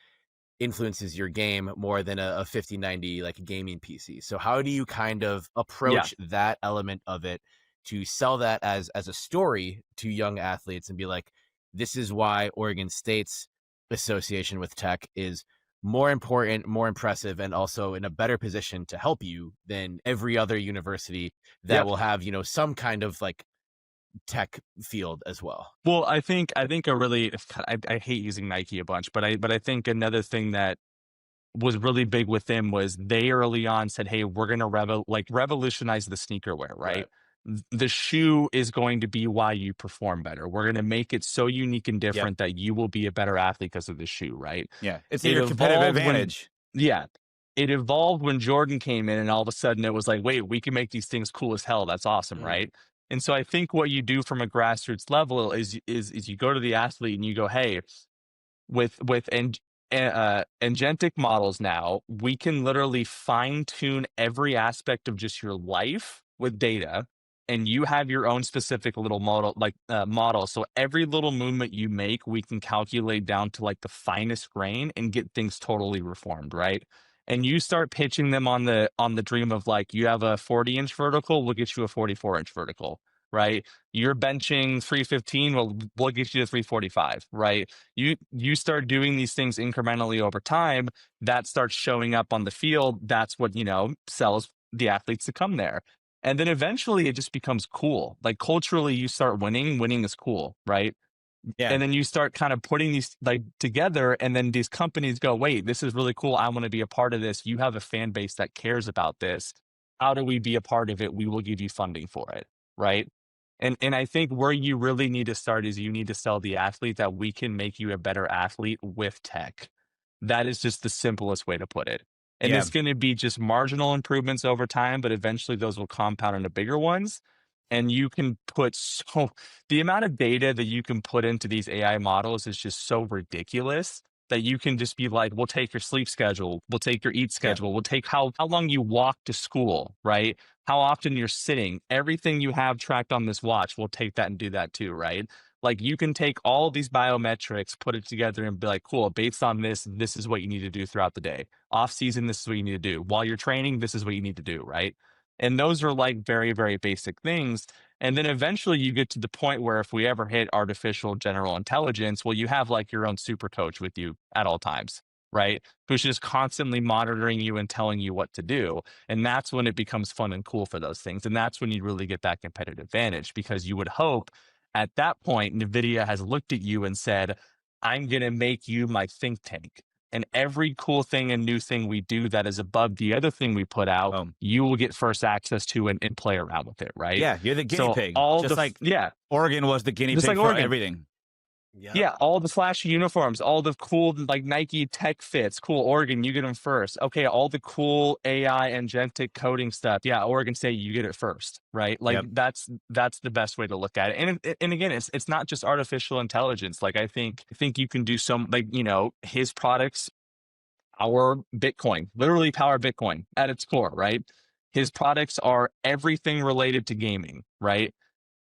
influences your game more than a 5090 like a gaming PC. So how do you kind of approach that element of it to sell that as a story to young athletes and be like, this is why Oregon State's association with tech is more important, more impressive, and also in a better position to help you than every other university that will have, some kind of like tech field as well? Well, I think I hate using Nike a bunch, but I think another thing that was really big with them was they early on said, hey, we're going to revolutionize the sneaker wear, right? The shoe is going to be why you perform better. We're going to make it so unique and different that you will be a better athlete because of the shoe, right? Yeah, it's your competitive advantage. It evolved when Jordan came in, and all of a sudden it was like, wait, we can make these things cool as hell. That's awesome, right? And so I think what you do from a grassroots level is you go to the athlete and you go, hey, with agentic models now, we can literally fine tune every aspect of just your life with data. And you have your own specific little model. So every little movement you make, we can calculate down to like the finest grain and get things totally reformed, right? And you start pitching them on the dream of like, you have a 40-inch vertical, we'll get you a 44-inch vertical, right? You're benching 315, we'll get you to 345, right? You start doing these things incrementally over time. That starts showing up on the field. That's what, sells the athletes to come there. And then eventually it just becomes cool. Like, culturally, you start winning. Winning is cool, right? Yeah. And then you start kind of putting these like together, and then these companies go, wait, this is really cool. I want to be a part of this. You have a fan base that cares about this. How do we be a part of it? We will give you funding for it, right? And I think where you really need to start is you need to sell the athlete that we can make you a better athlete with tech. That is just the simplest way to put it. And it's going to be just marginal improvements over time, but eventually those will compound into bigger ones. And you can put the amount of data that you can put into these AI models is just so ridiculous that you can just be like, we'll take your sleep schedule, we'll take your eat schedule, we'll take how long you walk to school, right? How often you're sitting, everything you have tracked on this watch, we'll take that and do that too, right? Like, you can take all these biometrics, put it together and be like, cool, based on this is what you need to do throughout the day. Off season, this is what you need to do. While you're training, this is what you need to do, right? And those are like very, very basic things. And then eventually you get to the point where if we ever hit artificial general intelligence, well, you have like your own super coach with you at all times, right? Who's just constantly monitoring you and telling you what to do. And that's when it becomes fun and cool for those things. And that's when you really get that competitive advantage, because you would hope at that point, NVIDIA has looked at you and said, I'm going to make you my think tank. And every cool thing and new thing we do that is above the other thing we put out, you will get first access to and play around with it, right? Yeah, you're the guinea pig. All just like Oregon was the guinea pig for everything. Yep. Yeah, all the flashy uniforms, all the cool like Nike tech fits. Cool, Oregon, you get them first. Okay, all the cool AI agentic coding stuff. Yeah, Oregon State, you get it first, right? Like that's the best way to look at it. And again, it's not just artificial intelligence. Like I think you can do some like his products, our Bitcoin, literally power Bitcoin at its core, right? His products are everything related to gaming, right?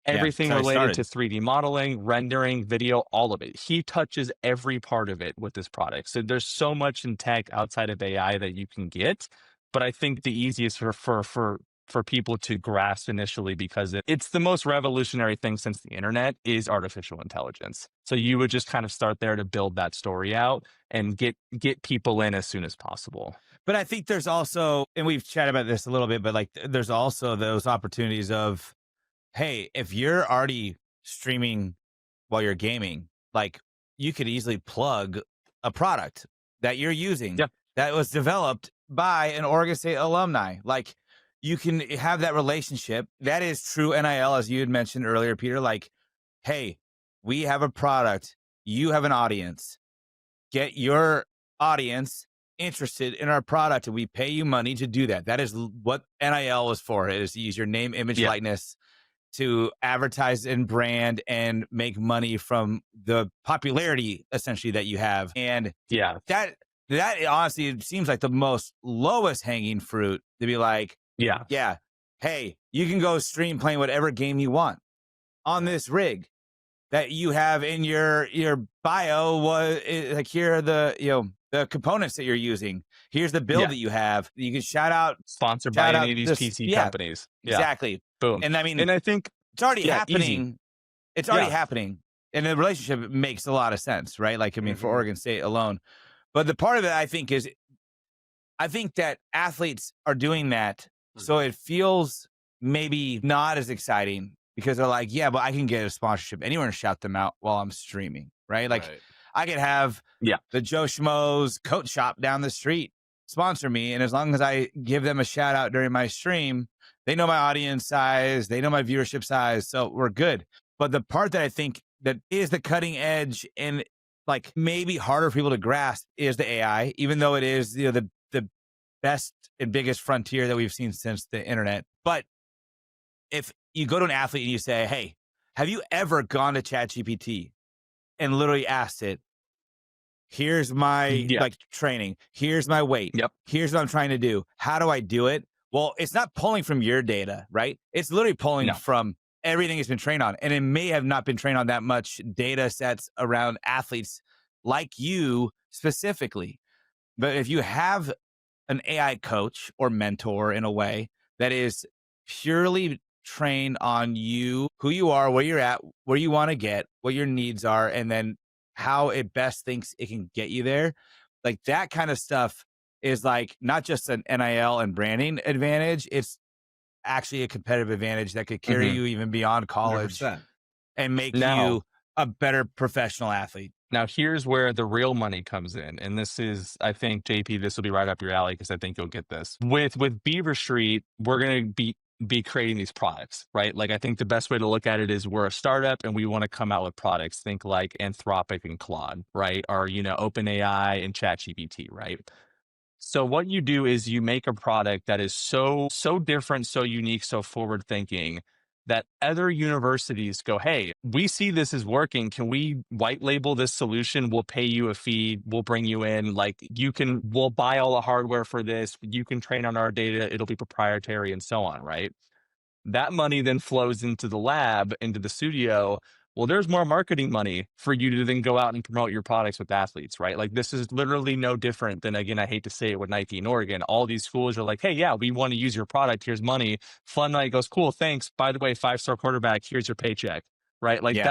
Everything related to 3D modeling, rendering, video, all of it. He touches every part of it with this product. So there's so much in tech outside of AI that you can get. But I think the easiest for people to grasp initially, because it's the most revolutionary thing since the internet, is artificial intelligence. So you would just kind of start there to build that story out and get people in as soon as possible. But I think there's also, and we've chatted about this a little bit, but like there's also those opportunities of, hey, if you're already streaming while you're gaming, like you could easily plug a product that you're using that was developed by an Oregon State alumni. Like you can have that relationship. That is true NIL, as you had mentioned earlier, Peter. Like, hey, we have a product. You have an audience. Get your audience interested in our product, and we pay you money to do that. That is what NIL is for. It is to use your name, image, likeness to advertise and brand and make money from the popularity essentially that you have. And that honestly seems like the most lowest hanging fruit to be like, hey, you can go stream playing whatever game you want on this rig that you have in your bio. Was like, here are the the components that you're using. Here's the build that you have. You can shout out sponsored by any of these PC companies. Exactly. Boom. And I mean, and I think it's already happening. Easy. It's already happening. And the relationship makes a lot of sense, right? Like, I mean, for Oregon State alone. But the part of it, I think, is I think that athletes are doing that. So it feels maybe not as exciting because they're like, yeah, but I can get a sponsorship anywhere and shout them out while I'm streaming, right? Like I could have the Joe Schmo's coat shop down the street sponsor me. And as long as I give them a shout out during my stream, they know my audience size, they know my viewership size. So we're good. But the part that I think that is the cutting edge and like maybe harder for people to grasp is the AI, even though it is the best and biggest frontier that we've seen since the internet. But if you go to an athlete and you say, hey, have you ever gone to ChatGPT and literally asked it, here's my like training, here's my weight, here's what I'm trying to do, how do I do it? Well, it's not pulling from your data, right? It's literally pulling from everything it's been trained on. And it may have not been trained on that much data sets around athletes like you specifically. But if you have an AI coach or mentor in a way that is purely trained on you, who you are, where you're at, where you want to get, what your needs are, and then how it best thinks it can get you there, like that kind of stuff is like not just an NIL and branding advantage. It's actually a competitive advantage that could carry you even beyond college 100%. and make you a better professional athlete. Now, here's where the real money comes in. And this is, I think, JP, this will be right up your alley because I think you'll get this. With Beaver Street, we're going to be creating these products, right? Like, I think the best way to look at it is we're a startup and we want to come out with products. Think like Anthropic and Claude, right? Or, OpenAI and ChatGPT, right? So what you do is you make a product that is so different, so unique, so forward thinking that other universities go, hey, we see this is working. Can we white label this solution? We'll pay you a fee. We'll bring you in. Like we'll buy all the hardware for this. You can train on our data. It'll be proprietary and so on, right? That money then flows into the lab, into the studio. Well, there's more marketing money for you to then go out and promote your products with athletes, right? Like this is literally no different than, again, I hate to say it, with Nike and Oregon. All these schools are like, hey, yeah, we want to use your product. Here's money. Fun Night goes, cool, thanks. By the way, 5-star quarterback, here's your paycheck, right? Like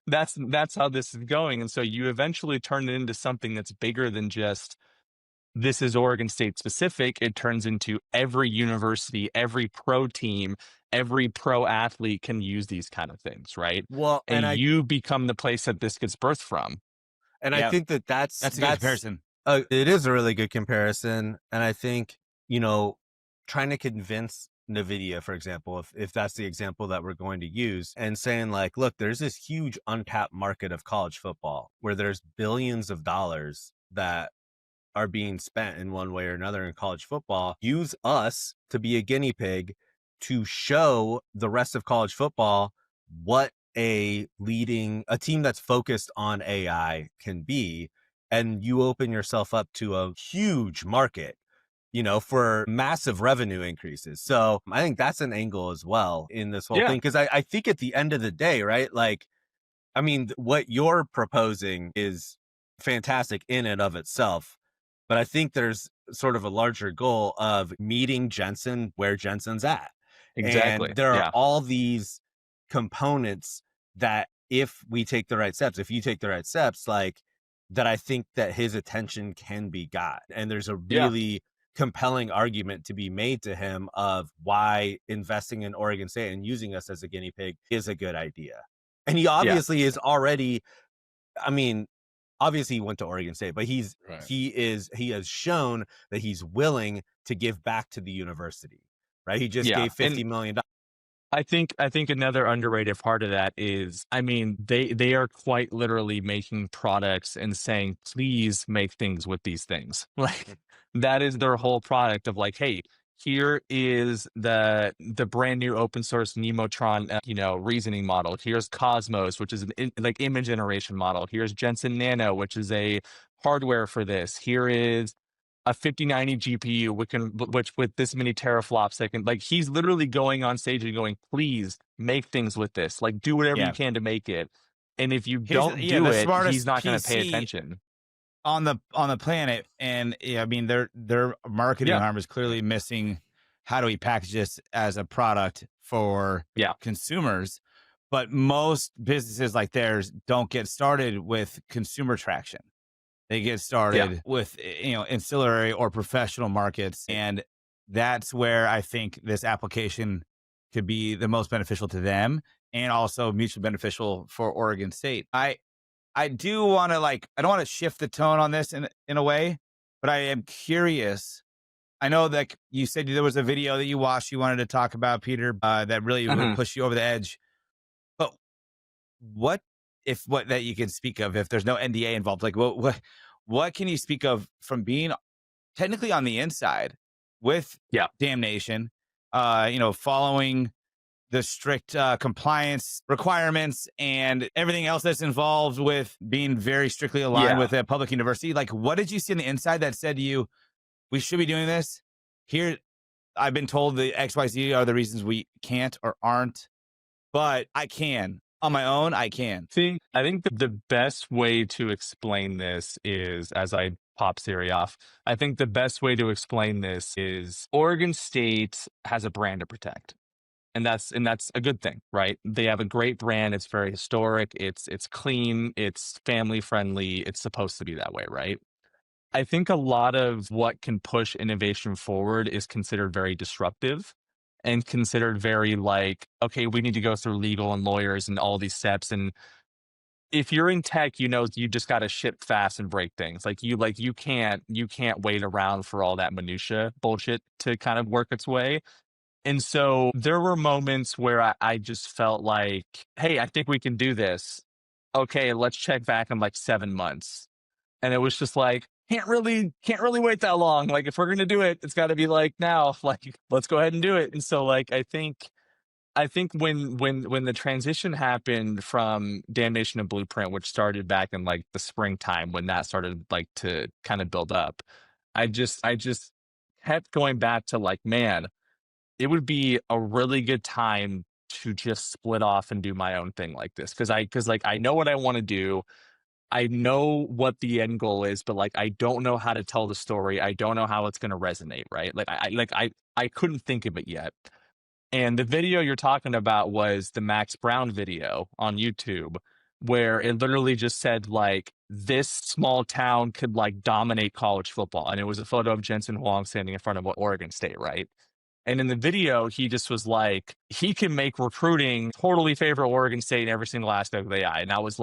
that's how this is going. And so you eventually turn it into something that's bigger than just, this is Oregon State specific. It turns into every university, every pro team, every pro athlete can use these kind of things, right? Well, and you become the place that this gets birthed from. And I think that's a good comparison. It is a really good comparison. And I think, trying to convince NVIDIA, for example, if that's the example that we're going to use, and saying like, look, there's this huge untapped market of college football where there's billions of dollars that are being spent in one way or another in college football. Use us to be a guinea pig to show the rest of college football what a team that's focused on AI can be. And you open yourself up to a huge market, for massive revenue increases. So I think that's an angle as well in this whole thing. Cause I think at the end of the day, right? Like, I mean, what you're proposing is fantastic in and of itself. But I think there's sort of a larger goal of meeting Jensen where Jensen's at. Exactly. And there are all these components that if you take the right steps, like that, I think that his attention can be got. And there's a really compelling argument to be made to him of why investing in Oregon State and using us as a guinea pig is a good idea. And he obviously is already, obviously he went to Oregon State, but he has shown that he's willing to give back to the university, right? He just gave $50 million. I think another underrated part of that is, they are quite literally making products and saying, please make things with these things. Like that is their whole product of like, hey, here is the brand new open source Nemotron, reasoning model. Here's Cosmos, which is an image generation model. Here's Jensen Nano, which is a hardware for this. Here is a 5090 GPU, which with this many teraflops, he's literally going on stage and going, please make things with this. Like, do whatever you can to make it. And if you don't do it, he's not going to pay attention on the planet. And their marketing arm is clearly missing. How do we package this as a product for consumers? But most businesses like theirs don't get started with consumer traction. They get started with, ancillary or professional markets. And that's where I think this application could be the most beneficial to them and also mutually beneficial for Oregon State. I do want to I don't want to shift the tone on this in a way, but I am curious. I know that you said there was a video that you watched you wanted to talk about, Peter, that really would push you over the edge. But what that you can speak of if there's no NDA involved? Like what can you speak of from being technically on the inside with Damnation, following the strict compliance requirements and everything else that's involved with being very strictly aligned with a public university? Like, what did you see on the inside that said to you, we should be doing this? Here, I've been told the XYZ are the reasons we can't or aren't, but I can. On my own, I can. See, I think the best way to explain this is, as I pop Siri off, I think the best way to explain this is Oregon State has a brand to protect. And that's a good thing, right? They have a great brand. It's very historic. It's clean. It's family friendly. It's supposed to be that way, right? I think a lot of what can push innovation forward is considered very disruptive and considered very okay, we need to go through legal and lawyers and all these steps. And if you're in tech, you just got to ship fast and break things. You can't wait around for all that minutia bullshit to kind of work its way. And so there were moments where I just felt like, hey, I think we can do this. Okay, let's check back in 7 months. And it was just can't really wait that long. If we're going to do it, it's got to be now, let's go ahead and do it. And so I think when the transition happened from Damnation to Blueprint, which started back in the springtime, when that started to kind of build up, I just kept going back to man, it would be a really good time to just split off and do my own thing like this. Cause I know what I want to do. I know what the end goal is, but I don't know how to tell the story. I don't know how it's going to resonate. Right. I couldn't think of it yet. And the video you're talking about was the Max Brown video on YouTube, where it literally just said this small town could dominate college football. And it was a photo of Jensen Huang standing in front of Oregon State. Right. And in the video, he just was he can make recruiting totally favor Oregon State in every single aspect of AI. And I was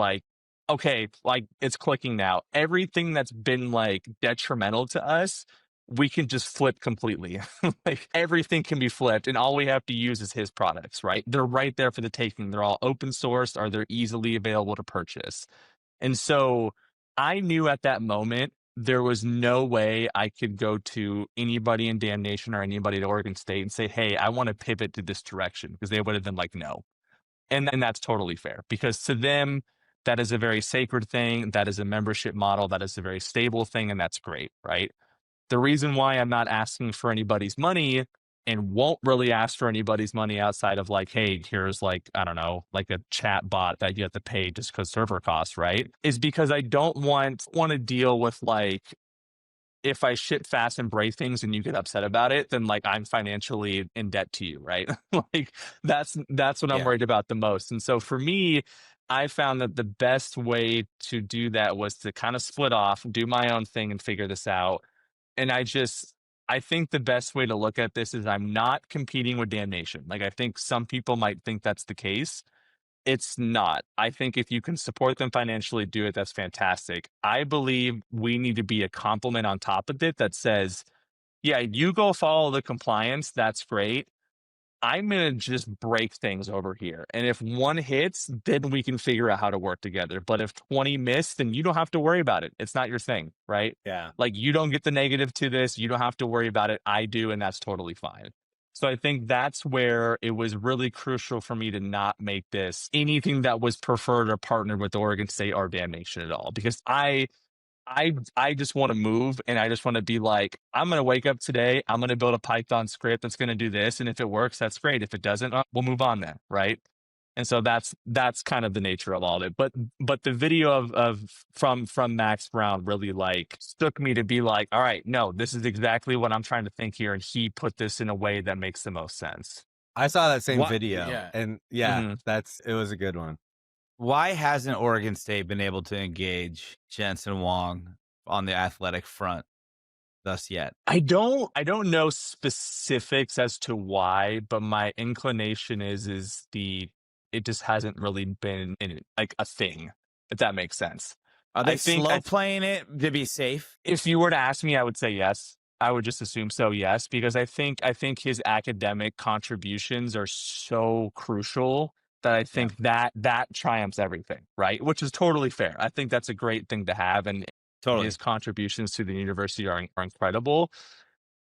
okay, like it's clicking now. Everything that's been like detrimental to us, we can just flip completely. Like everything can be flipped, and all we have to use is his products, right? They're right there for the taking. They're all open sourced, or they're easily available to purchase. And so I knew at that moment there was no way I could go to anybody in Damn Nation or anybody at Oregon State and say, hey, I want to pivot to this direction, because they would have been like, no. And that's totally fair, because to them, that is a very sacred thing. That is a membership model. That is a very stable thing. And that's great, right? The reason why I'm not asking for anybody's money and won't really ask for anybody's money outside of like, hey, here's like, I don't know, like a chat bot that you have to pay just because server costs, right? Is because I don't want to deal with like, if I shit fast and break things and you get upset about it, then like I'm financially in debt to you, right? Like that's what I'm worried about the most. And so for me, I found that the best way to do that was to kind of split off, do my own thing and figure this out. And I think the best way to look at this is I'm not competing with Damn Nation. Like I think some people might think that's the case. It's not. I think if you can support them financially, do it. That's fantastic. I believe we need to be a complement on top of it that says, yeah, you go follow the compliance. That's great. I'm going to just break things over here. And if one hits, then we can figure out how to work together. But if 20 miss, then you don't have to worry about it. It's not your thing, right? Yeah. Like you don't get the negative to this. You don't have to worry about it. I do. And that's totally fine. So I think that's where it was really crucial for me to not make this anything that was preferred or partnered with Oregon State or Damn Nation at all. Because I just want to move, and I just want to be like, I'm going to wake up today, I'm going to build a Python script that's going to do this, and if it works, that's great. If it doesn't, we'll move on then, right? And so that's kind of the nature of all of it. But the video from Max Brown really like took me to be like, all right, no, this is exactly what I'm trying to think here, and he put this in a way that makes the most sense. I saw that same What- video, yeah. and it was a good one. Why hasn't Oregon State been able to engage Jensen Wong on the athletic front thus yet? I don't know specifics as to why, but my inclination is it just hasn't really been like a thing, if that makes sense. Are they I slow playing it to be safe? If you were to ask me, I would say yes. I would just assume so, yes, because I think his academic contributions are so crucial that I think that triumphs everything, right? Which is totally fair. I think that's a great thing to have, and Totally. his contributions to the university are incredible.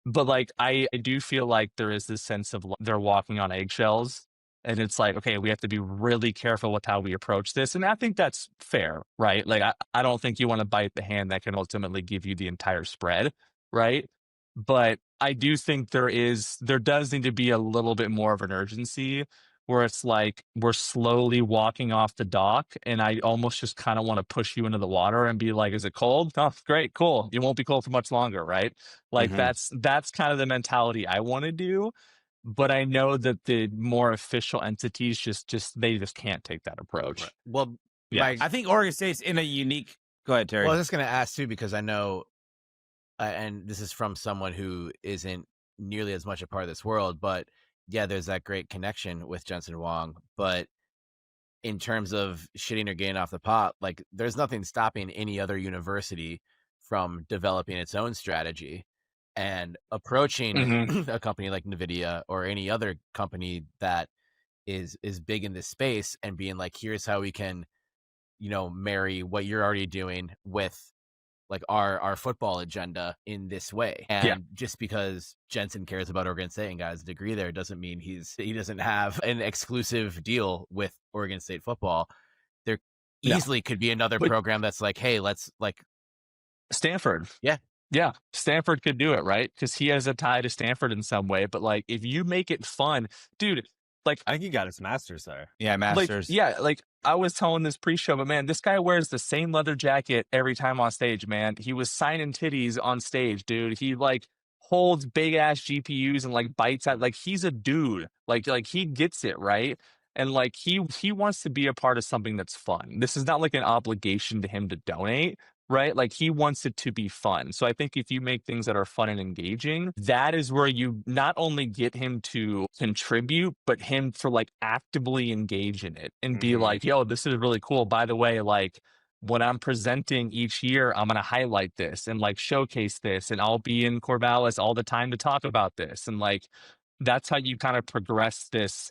But like, I do feel like there is this sense of they're walking on eggshells, and it's like, okay, we have to be really careful with how we approach this. And I think that's fair, right? Like, I don't think you want to bite the hand that can ultimately give you the entire spread, right? But I do think there does need to be a little bit more of an urgency, where it's like we're slowly walking off the dock, and I almost just kind of want to push you into the water and be like, is it cold? Oh, great, cool. You won't be cold for much longer, right? Like that's kind of the mentality I want to do. But I know that the more official entities they just can't take that approach. Right. Well, Yeah. I think Oregon State's in a unique. Go ahead, Terry. Well, I was just going to ask too, because I know, and this is from someone who isn't nearly as much a part of this world, but yeah, there's that great connection with Jensen Wong. But in terms of shitting or getting off the pot, like there's nothing stopping any other university from developing its own strategy and approaching a company like NVIDIA or any other company that is big in this space and being like, here's how we can, marry what you're already doing with like our football agenda in this way. And just because Jensen cares about Oregon State and got his degree there doesn't mean he doesn't have an exclusive deal with Oregon State football. There easily could be another program that's like, hey, let's like Stanford. Yeah, Stanford could do it, right? Because he has a tie to Stanford in some way. But like, if you make it fun, dude, like I think he got his master's there. Yeah, master's. Like I was telling this pre-show, but man, this guy wears the same leather jacket every time on stage, man. He was signing titties on stage, dude. He like holds big ass GPUs and like bites out. Like he's a dude. Like he gets it, right? And like he wants to be a part of something that's fun. This is not like an obligation to him to donate, right? Like he wants it to be fun. So I think if you make things that are fun and engaging, that is where you not only get him to contribute, but him to like actively engage in it and be like, yo, this is really cool. By the way, like when I'm presenting each year, I'm going to highlight this and like showcase this, and I'll be in Corvallis all the time to talk about this. And like, that's how you kind of progress this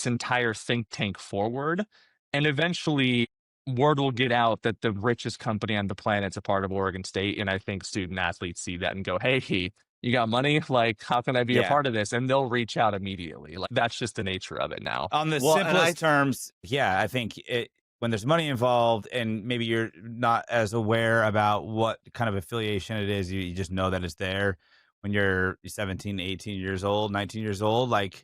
entire think tank forward. And eventually word will get out that the richest company on the planet's a part of Oregon State. And I think student athletes see that and go, hey, you got money? Like, how can I be a Yeah. part of this? And they'll reach out immediately. Like, that's just the nature of it now. On the Well, and simplest terms, yeah, I think when there's money involved and maybe you're not as aware about what kind of affiliation it is, you just know that it's there. When you're 17, 18 years old, 19 years old, like,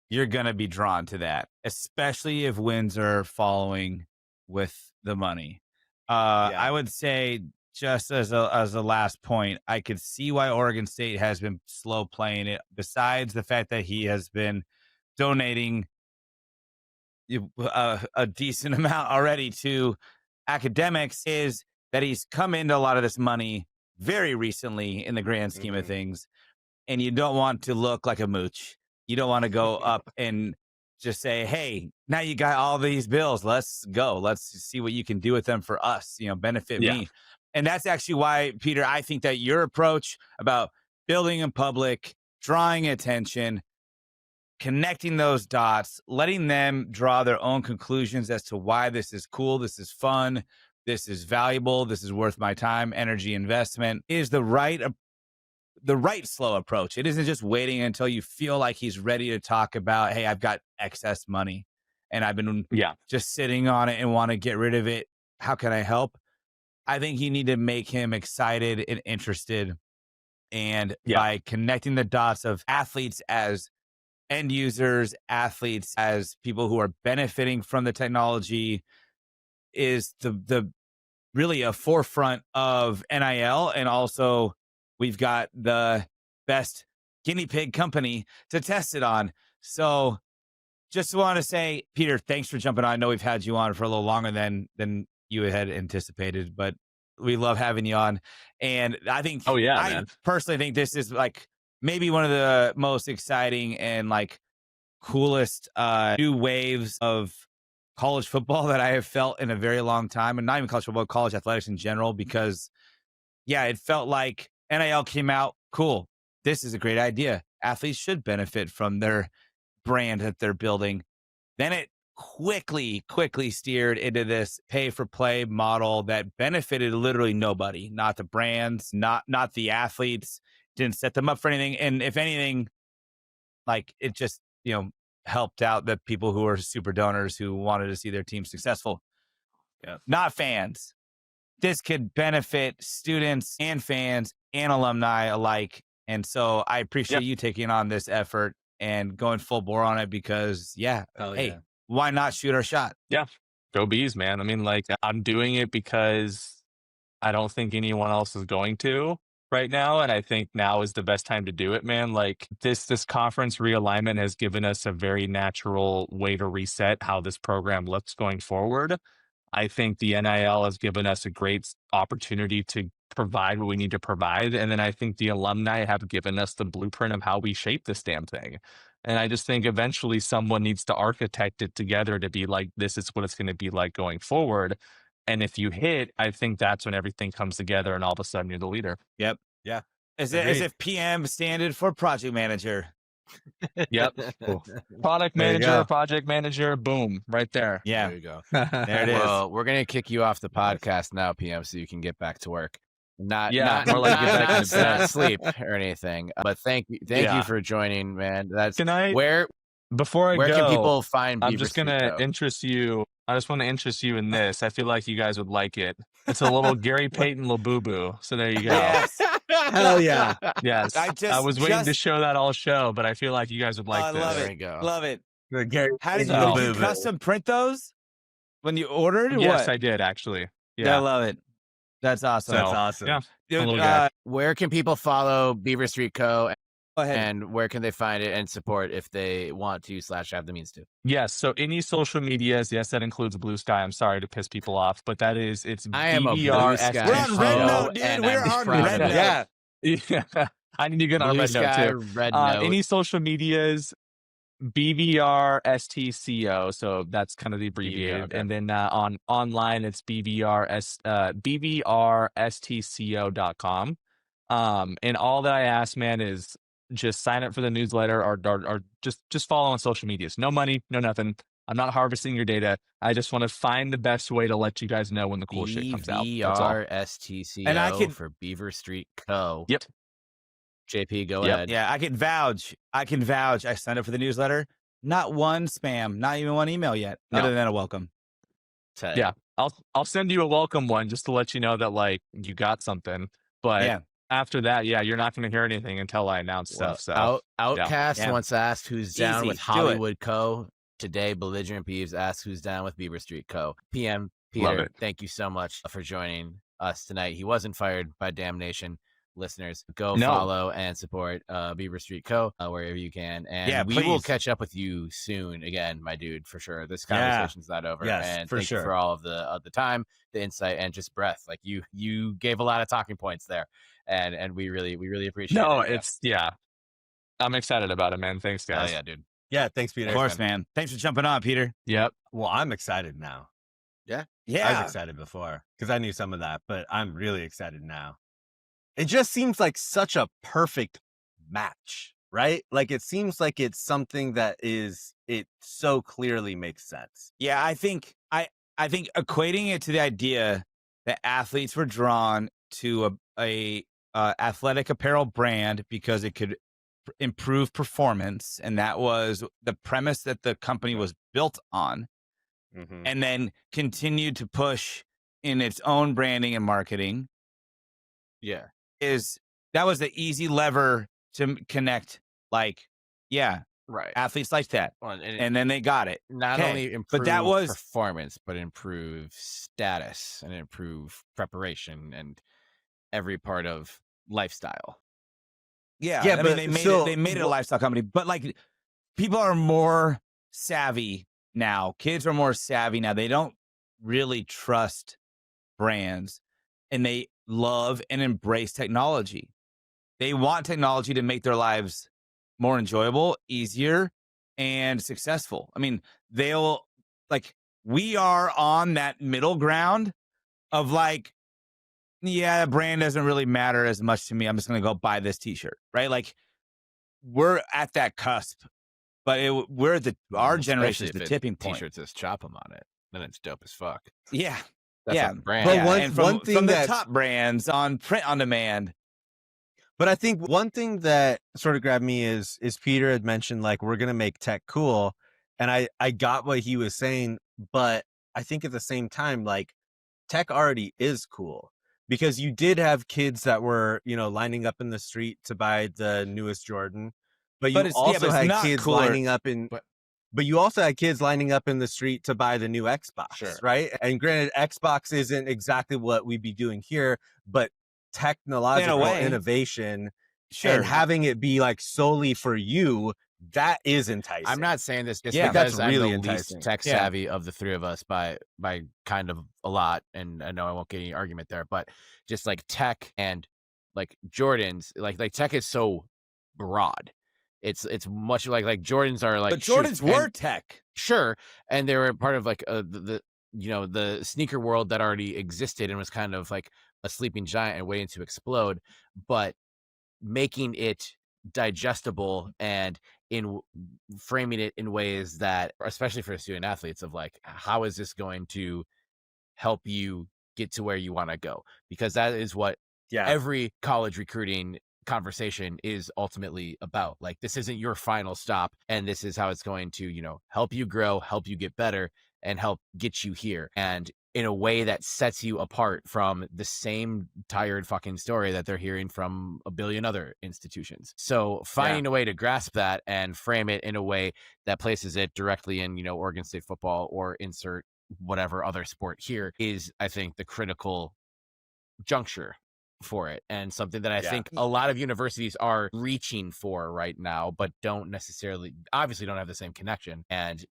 you're going to be drawn to that, especially if wins are following with the money. I would say, just as a last point, I could see why Oregon State has been slow playing it, besides the fact that he has been donating a decent amount already to academics, is that he's come into a lot of this money very recently in the grand scheme of things. And you don't want to look like a mooch. You don't want to go up and just say, hey, now you got all these bills. Let's go. Let's see what you can do with them for us, benefit me. And that's actually why, Peter, I think that your approach about building in public, drawing attention, connecting those dots, letting them draw their own conclusions as to why this is cool, this is fun, this is valuable, this is worth my time, energy, investment, is the right slow approach. It isn't just waiting until you feel like he's ready to talk about, hey, I've got excess money and I've been just sitting on it and want to get rid of it. How can I help? I think you need to make him excited and interested. And by connecting the dots of athletes as end users, athletes as people who are benefiting from the technology, is the really a forefront of NIL. And also, we've got the best guinea pig company to test it on. So just want to say, Peter, thanks for jumping on. I know we've had you on for a little longer than you had anticipated, but we love having you on. And I think, I personally think this is like maybe one of the most exciting and like coolest new waves of college football that I have felt in a very long time. And not even college football, college athletics in general, because it felt like NIL came out, cool, this is a great idea. Athletes should benefit from their brand that they're building. Then it quickly steered into this pay-for-play model that benefited literally nobody, not the brands, not the athletes, didn't set them up for anything. And if anything, like, it just, helped out the people who are super donors who wanted to see their team successful. Not fans. This could benefit students and fans and alumni alike. And so I appreciate you taking on this effort and going full bore on it, because why not shoot our shot? Yeah. Go Bees, man. I mean, like, I'm doing it because I don't think anyone else is going to right now. And I think now is the best time to do it, man. Like, this conference realignment has given us a very natural way to reset how this program looks going forward. I think the NIL has given us a great opportunity to provide what we need to provide. And then I think the alumni have given us the blueprint of how we shape this damn thing. And I just think eventually someone needs to architect it together to be like, this is what it's going to be like going forward. And if you hit, I think that's when everything comes together and all of a sudden you're the leader. Yep. Yeah. As if PM standard for project manager. Yep. Product manager, project manager, boom, right there. Yeah. There you go. There it is. Well, we're going to kick you off the podcast now, PM, so you can get back to work. Not more like get back to bed, sleep or anything. But thank you for joining, man. Can I, where before I where go, can people find Beaver I'm just going to interest you. I just want to interest you in this. I feel like you guys would like it. It's a little Gary Payton little boo-boo. So there you go. Yes. Hell yeah. Yes. I was waiting to show that all show, but I feel like you guys would like this. Love There it. you go. Love it. Gary, How did So- you custom print those when you ordered? Yes, What? I did actually. Yeah, I Yeah. love it. That's awesome. So- that's awesome. Yeah. Dude, little guy. Where can people follow Beaver Street Co. go ahead. and where can they find it and support if they want to / have the means to? Yes. So any social medias, yes, that includes Blue Sky. I'm sorry to piss people off, but it's I am a BVR Blue ST Sky We're on Co, Red Note, dude. and We're I'm on proud Red of it. Note. Yeah. I need to get on Blue Red Note Sky, too. Red Note. Any social medias, BVR ST Co. So that's kind of the abbreviated. okay. And then online it's BVRSTCO.com. And all that I ask, man, is just sign up for the newsletter or just follow on social medias. No money, no nothing. I'm not harvesting your data. I just want to find the best way to let you guys know when the cool shit comes out. That's all. BVR ST Co. And I can- for Beaver Street Co. Yep. JP, go Yep. ahead. Yeah, I can vouch. I signed up for the newsletter. Not one spam, not even one email yet, No. other than a welcome. Tight. Yeah. I'll send you a welcome one just to let you know that like you got something. But Yeah. after that, yeah, you're not going to hear anything until I announce stuff. So Outcast Yeah. once asked who's down Easy. with Do it. Hollywood Co. Today, Belligerent Beavs asks who's down with Beaver Street Co. PM Love Peter, it. thank you so much for joining us tonight. He wasn't fired by Damnation. Listeners, go No. follow and support Beaver Street Co. Wherever you can, and Yeah, we will please. catch up with you soon again, my dude, for sure. This Yeah. conversation's not over, Yes, and for thank you sure. for all of the time, the insight, and just breath. Like you gave a lot of talking points there, and we really appreciate no, it. it's I'm excited about it, man. Thanks, Oh guys. yeah, dude. Yeah, thanks, Peter. Of course, man. Thanks for jumping on, Peter. Yep. Well, I'm excited now. I was Yeah. excited before because I knew some of that, but I'm really excited now. It just seems like such a perfect match, right? Like it seems like it's something that it so clearly makes sense. Yeah, I think equating it to the idea that athletes were drawn to a athletic apparel brand because it could improve performance, and that was the premise that the company was built on, and then continued to push in its own branding and marketing. Yeah. That was the easy lever to connect. Like, yeah, Right. athletes like that, Well, and then they got it. not Okay, only improve but that was- performance, but improve status and improve preparation and every part of lifestyle. Yeah, Yeah, I mean, but they made so- it. They made it a lifestyle company, but like, people are more savvy now. Kids are more savvy now. They don't really trust brands, and they love and embrace technology. They want technology to make their lives more enjoyable, easier, and successful. I mean, we are on that middle ground of like, yeah, brand doesn't really matter as much to me. I'm just going to go buy this t-shirt, right? Like, we're at that cusp, but our generation is the tipping point. T-shirt says "Chop 'em" on it, then it's dope as fuck. Yeah. That's Yeah. what the brand. But Yeah, one- and from, one thing from the that's- top brands on print on demand. But I think one thing that sort of grabbed me is Peter had mentioned like we're gonna make tech cool, and I got what he was saying, but I think at the same time like tech already is cool because you did have kids that were lining up in the street to buy the newest Jordan, but you also had kids lining up in. But you also had kids lining up in the street to buy the new Xbox, Sure. right? And granted, Xbox isn't exactly what we'd be doing here, but technological way. innovation Sure. and having it be like solely for you, that is enticing. I'm not saying this just Yeah, because that's really I'm the enticing. least tech savvy of the three of us by kind of a lot, and I know I won't get any argument there, but just like tech and like Jordans, like tech is so broad. It's much like Jordans are like But Jordans shoes, were and- tech. sure, and they were part of like the sneaker world that already existed and was kind of like a sleeping giant and waiting to explode, but making it digestible and framing it in ways that, especially for student athletes, of like, how is this going to help you get to where you want to go? Because that is what every college recruiting conversation is ultimately about. Like, this isn't your final stop, and this is how it's going to help you grow, help you get better, and help get you here, and in a way that sets you apart from the same tired fucking story that they're hearing from a billion other institutions. So finding a way to grasp that and frame it in a way that places it directly in Oregon State football or insert whatever other sport here is, I think, the critical juncture for it, and something that I think a lot of universities are reaching for right now, but obviously don't have the same connection and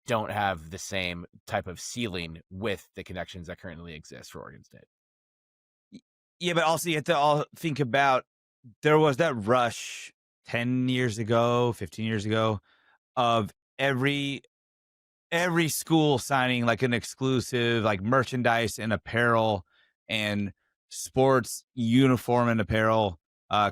don't have the same type of ceiling with the connections that currently exist for Oregon State. Yeah, but also you have to all think about, there was that rush 10 years ago, 15 years ago of every school signing like an exclusive like merchandise and apparel and sports uniform and apparel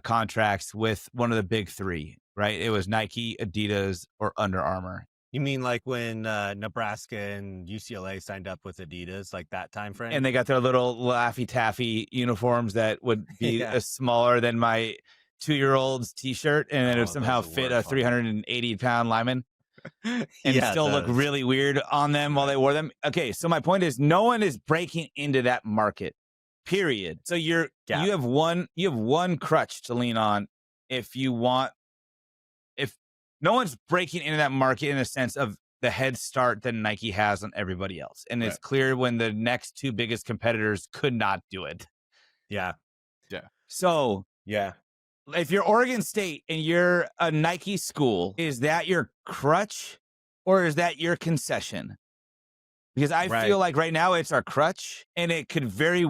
contracts with one of the big three, right? It was Nike, Adidas, or Under Armour. You mean like when Nebraska and UCLA signed up with Adidas, like that time frame? And they got their little Laffy Taffy uniforms that would be smaller than my 2-year-old's t-shirt, and it would somehow fit a 380-pound lineman and still look really weird on them while they wore them. Okay, so my point is no one is breaking into that market, period. So you have one crutch to lean on if no one's breaking into that market in a sense of the head start that Nike has on everybody else. And it's clear when the next two biggest competitors could not do it. Yeah. So if you're Oregon State and you're a Nike school, is that your crutch or is that your concession? Because I feel like right now it's our crutch and it could very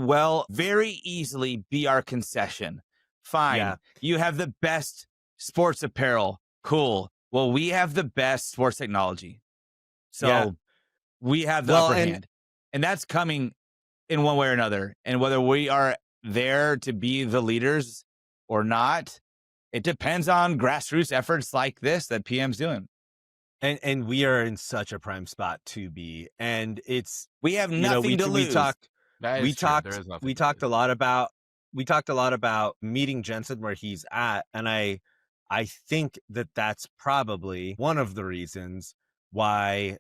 easily be our concession. Fine. Yeah. You have the best sports apparel. Cool. Well, we have the best sports technology. So we have the upper hand. And that's coming in one way or another. And whether we are there to be the leaders or not, it depends on grassroots efforts like this that PM's doing. And we are in such a prime spot to be. And we have nothing to lose. We talked a lot about meeting Jensen where he's at, and I think that that's probably one of the reasons why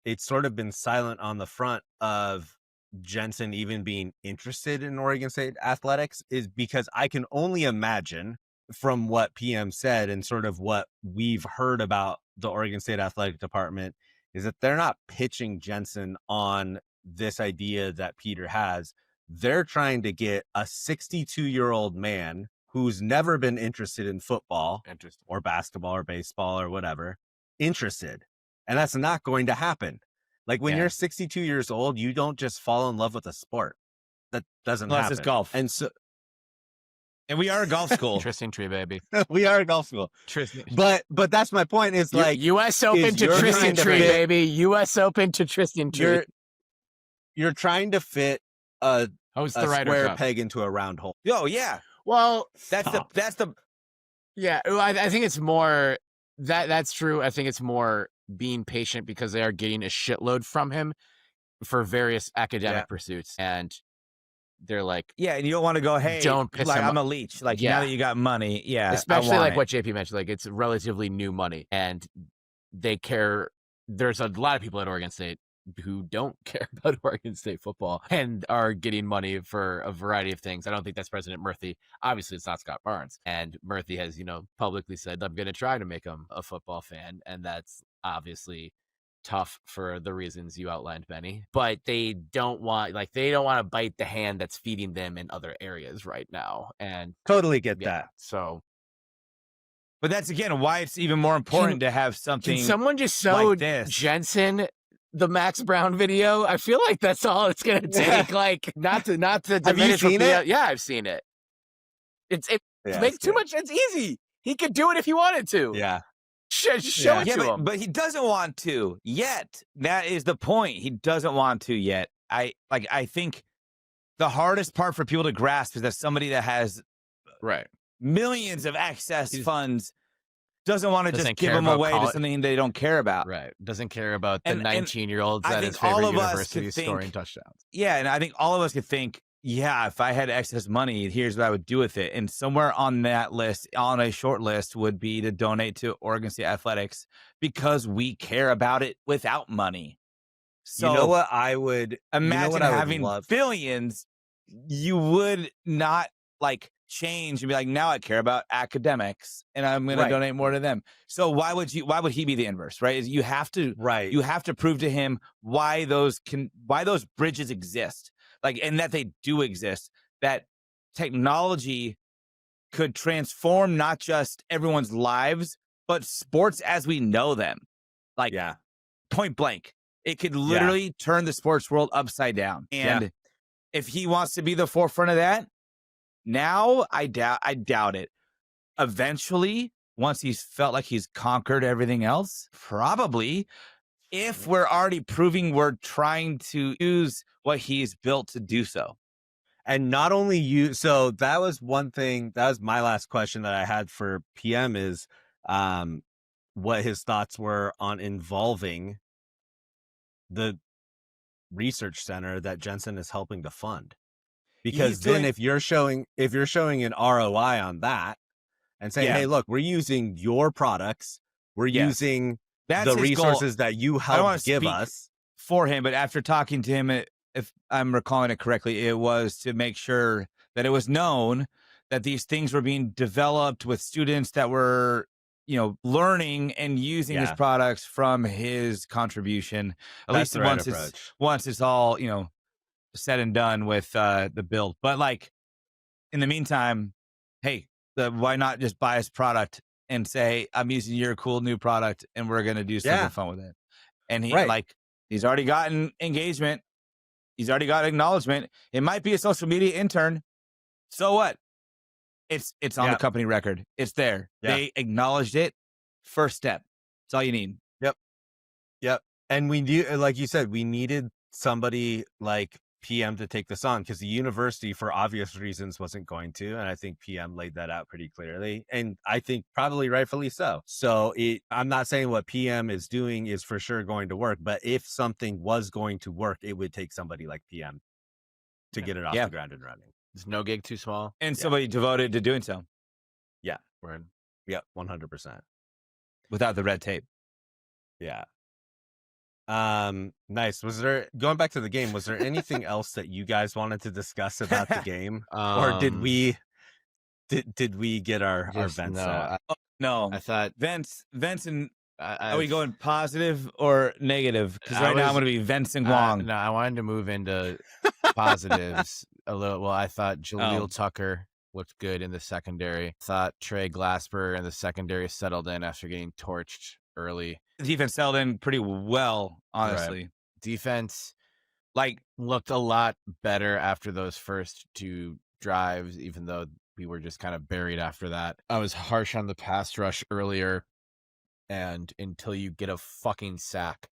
it's sort of been silent on the front of Jensen even being interested in Oregon State athletics, is because I can only imagine from what PM said and sort of what we've heard about the Oregon State athletic department is that they're not pitching Jensen on this idea that Peter has. They're trying to get a 62-year-old man who's never been interested in football or basketball or baseball or whatever, interested. And that's not going to happen. Like when you're 62 years old, you don't just fall in love with a sport. That doesn't happen. Unless it's golf. And we are a golf school. Tristan Tree, baby. We are a golf school. But that's my point is like U.S. Open to Tristan Tree, baby. U.S. Open to Tristan Tree. You're trying to fit a square peg into a round hole. Oh, yeah. Well, that's the yeah. I think it's more that's true. I think it's more being patient because they are getting a shitload from him for various academic pursuits, and they're like, and you don't want to go, hey, don't piss him I'm a leech. Like now that you got money, especially like what JP mentioned, like it's relatively new money, and they care. There's a lot of people at Oregon State who don't care about Oregon State football and are getting money for a variety of things. I don't think that's President Murphy. Obviously, it's not Scott Barnes. And Murphy has, publicly said, I'm going to try to make him a football fan. And that's obviously tough for the reasons you outlined, Benny. But they don't want to bite the hand that's feeding them in other areas right now. And totally get that. So. But that's, again, why it's even more important to have something. Can someone just show Jensen the Max Brown video? I feel like that's all it's gonna take. Like not to diminish. Have you seen it? Yeah, I've seen it. It makes too much. It's easy. He could do it if he wanted to. Yeah. Show it to him. But he doesn't want to yet. That is the point. He doesn't want to yet. I think the hardest part for people to grasp is that somebody that has millions of excess funds doesn't want to just give them away to something they don't care about. Right. Doesn't care about the 19-year-olds at his favorite university scoring touchdowns. Yeah, and I think all of us could think, if I had excess money, here's what I would do with it. And somewhere on that list, on a short list, would be to donate to Oregon State Athletics because we care about it without money. So you know what I would imagine having billions, you would not change and be like, now I care about academics and I'm going to donate more to them. So why would he be the inverse, right? You have to prove to him why those bridges exist, and that they do exist, that technology could transform not just everyone's lives, but sports as we know them. Point blank. It could literally turn the sports world upside down. And if he wants to be the forefront of that, now I doubt it. Eventually, once he's felt like he's conquered everything else? Probably. If we're already proving we're trying to use what he's built to do so. And not only you, so that was one thing, that was my last question that I had for PM is what his thoughts were on involving the research center that Jensen is helping to fund. Because then if you're showing an ROI on that and saying, hey, look, we're using your products, we're using the resources that you helped give us. For him, but after talking to him, if I'm recalling it correctly, it was to make sure that it was known that these things were being developed with students that were, learning and using his products from his contribution. At least once it's all, said and done with the build. But like in the meantime, hey, why not just buy his product and say, I'm using your cool new product and we're going to do something fun with it. And he's already gotten engagement. He's already got acknowledgement. It might be a social media intern. So what? It's on the company record. It's there. Yeah. They acknowledged it. First step. That's all you need. Yep. And we knew, like you said, we needed somebody like PM to take this on because the university, for obvious reasons, wasn't going to. And I think PM laid that out pretty clearly. And I think probably rightfully so. So I'm not saying what PM is doing is for sure going to work, but if something was going to work, it would take somebody like PM to get it off the ground and running. There's no gig too small. And somebody devoted to doing so. Yeah. Yeah, 100%. Without the red tape. Yeah. Nice. Going back to the game, was there anything else that you guys wanted to discuss about the game? Or did we get our vents out? No. I thought vents and are we going positive or negative? Because right now I'm going to be venting Wong. No, I wanted to move into positives a little. Well, I thought Jaleel Tucker looked good in the secondary. Thought Trey Glasper in the secondary settled in after getting torched early. The defense settled in pretty well, honestly. Right. Defense looked a lot better after those first two drives, even though we were just kind of buried after that. I was harsh on the pass rush earlier, and until you get a fucking sack,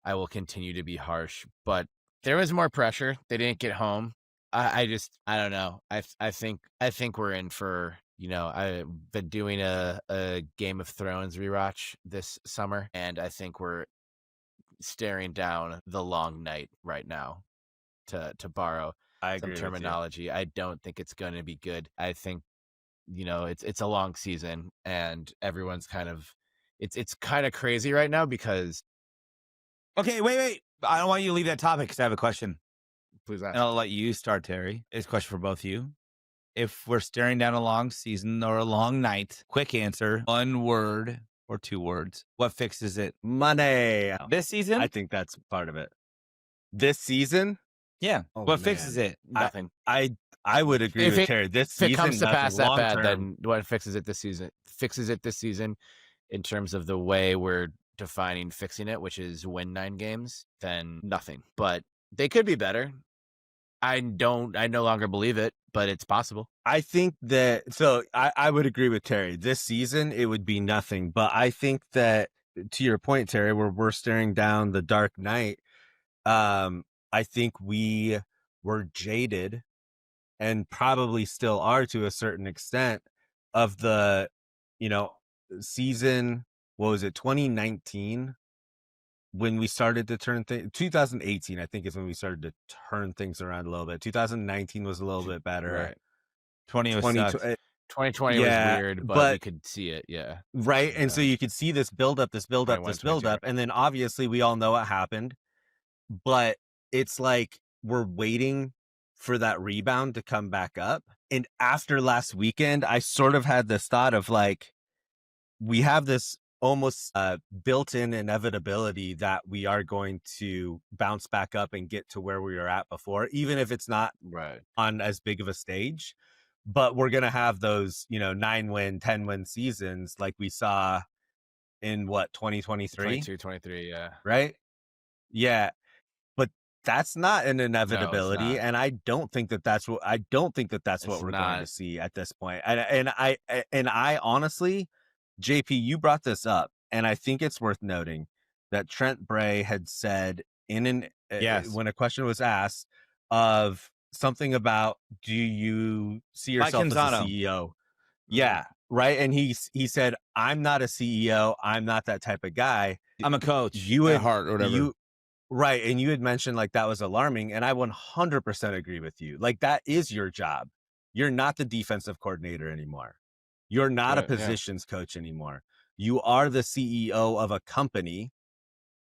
I will continue to be harsh. But there was more pressure. They didn't get home. I don't know. I think we're in for, I've been doing a Game of Thrones rewatch this summer, and I think we're staring down the long night right now, to borrow some terminology. I don't think it's going to be good. I think, it's a long season, and everyone's it's kind of crazy right now because. Okay, wait. I don't want you to leave that topic because I have a question. Please ask. And I'll let you start, Terry. It's a question for both of you. If we're staring down a long season or a long night, quick answer, one word or two words. What fixes it? Money. This season? I think that's part of it. This season? Yeah. What fixes it? Nothing. I would agree with Terry. This season, if it comes to pass that bad, term. then what fixes it this season in terms of the way we're defining fixing it, which is win 9 games, then nothing. But they could be better. I no longer believe it, but it's possible. I think that, I would agree with Terry. This season, it would be nothing. But I think that, to your point, Terry, where we're staring down the dark night, I think we were jaded and probably still are to a certain extent of the, season, what was it, 2019? When we started to turn 2018, I think is when we started to turn things around a little bit. 2019 was a little bit better. Right. 2020 was weird, but you could see it. Yeah. Right. And so you could see this build up. And then obviously we all know what happened, but it's like we're waiting for that rebound to come back up. And after last weekend, I sort of had this thought of we have this almost built-in inevitability that we are going to bounce back up and get to where we were at before, even if it's not on as big of a stage. But we're going to have those, 9-win, 10-win seasons like we saw in 2023? 23, yeah. Right? Yeah. But that's not an inevitability. No, and I don't think that's what we're going to see at this point. And I honestly, JP, you brought this up, and I think it's worth noting that Trent Bray had said when a question was asked of something about, do you see yourself as a CEO? Yeah, right. And he said, I'm not a CEO. I'm not that type of guy. I'm a coach at heart or whatever. Right. And you had mentioned like that was alarming. And I 100% agree with you. Like that is your job. You're not the defensive coordinator anymore. You're not a positions coach anymore. You are the CEO of a company.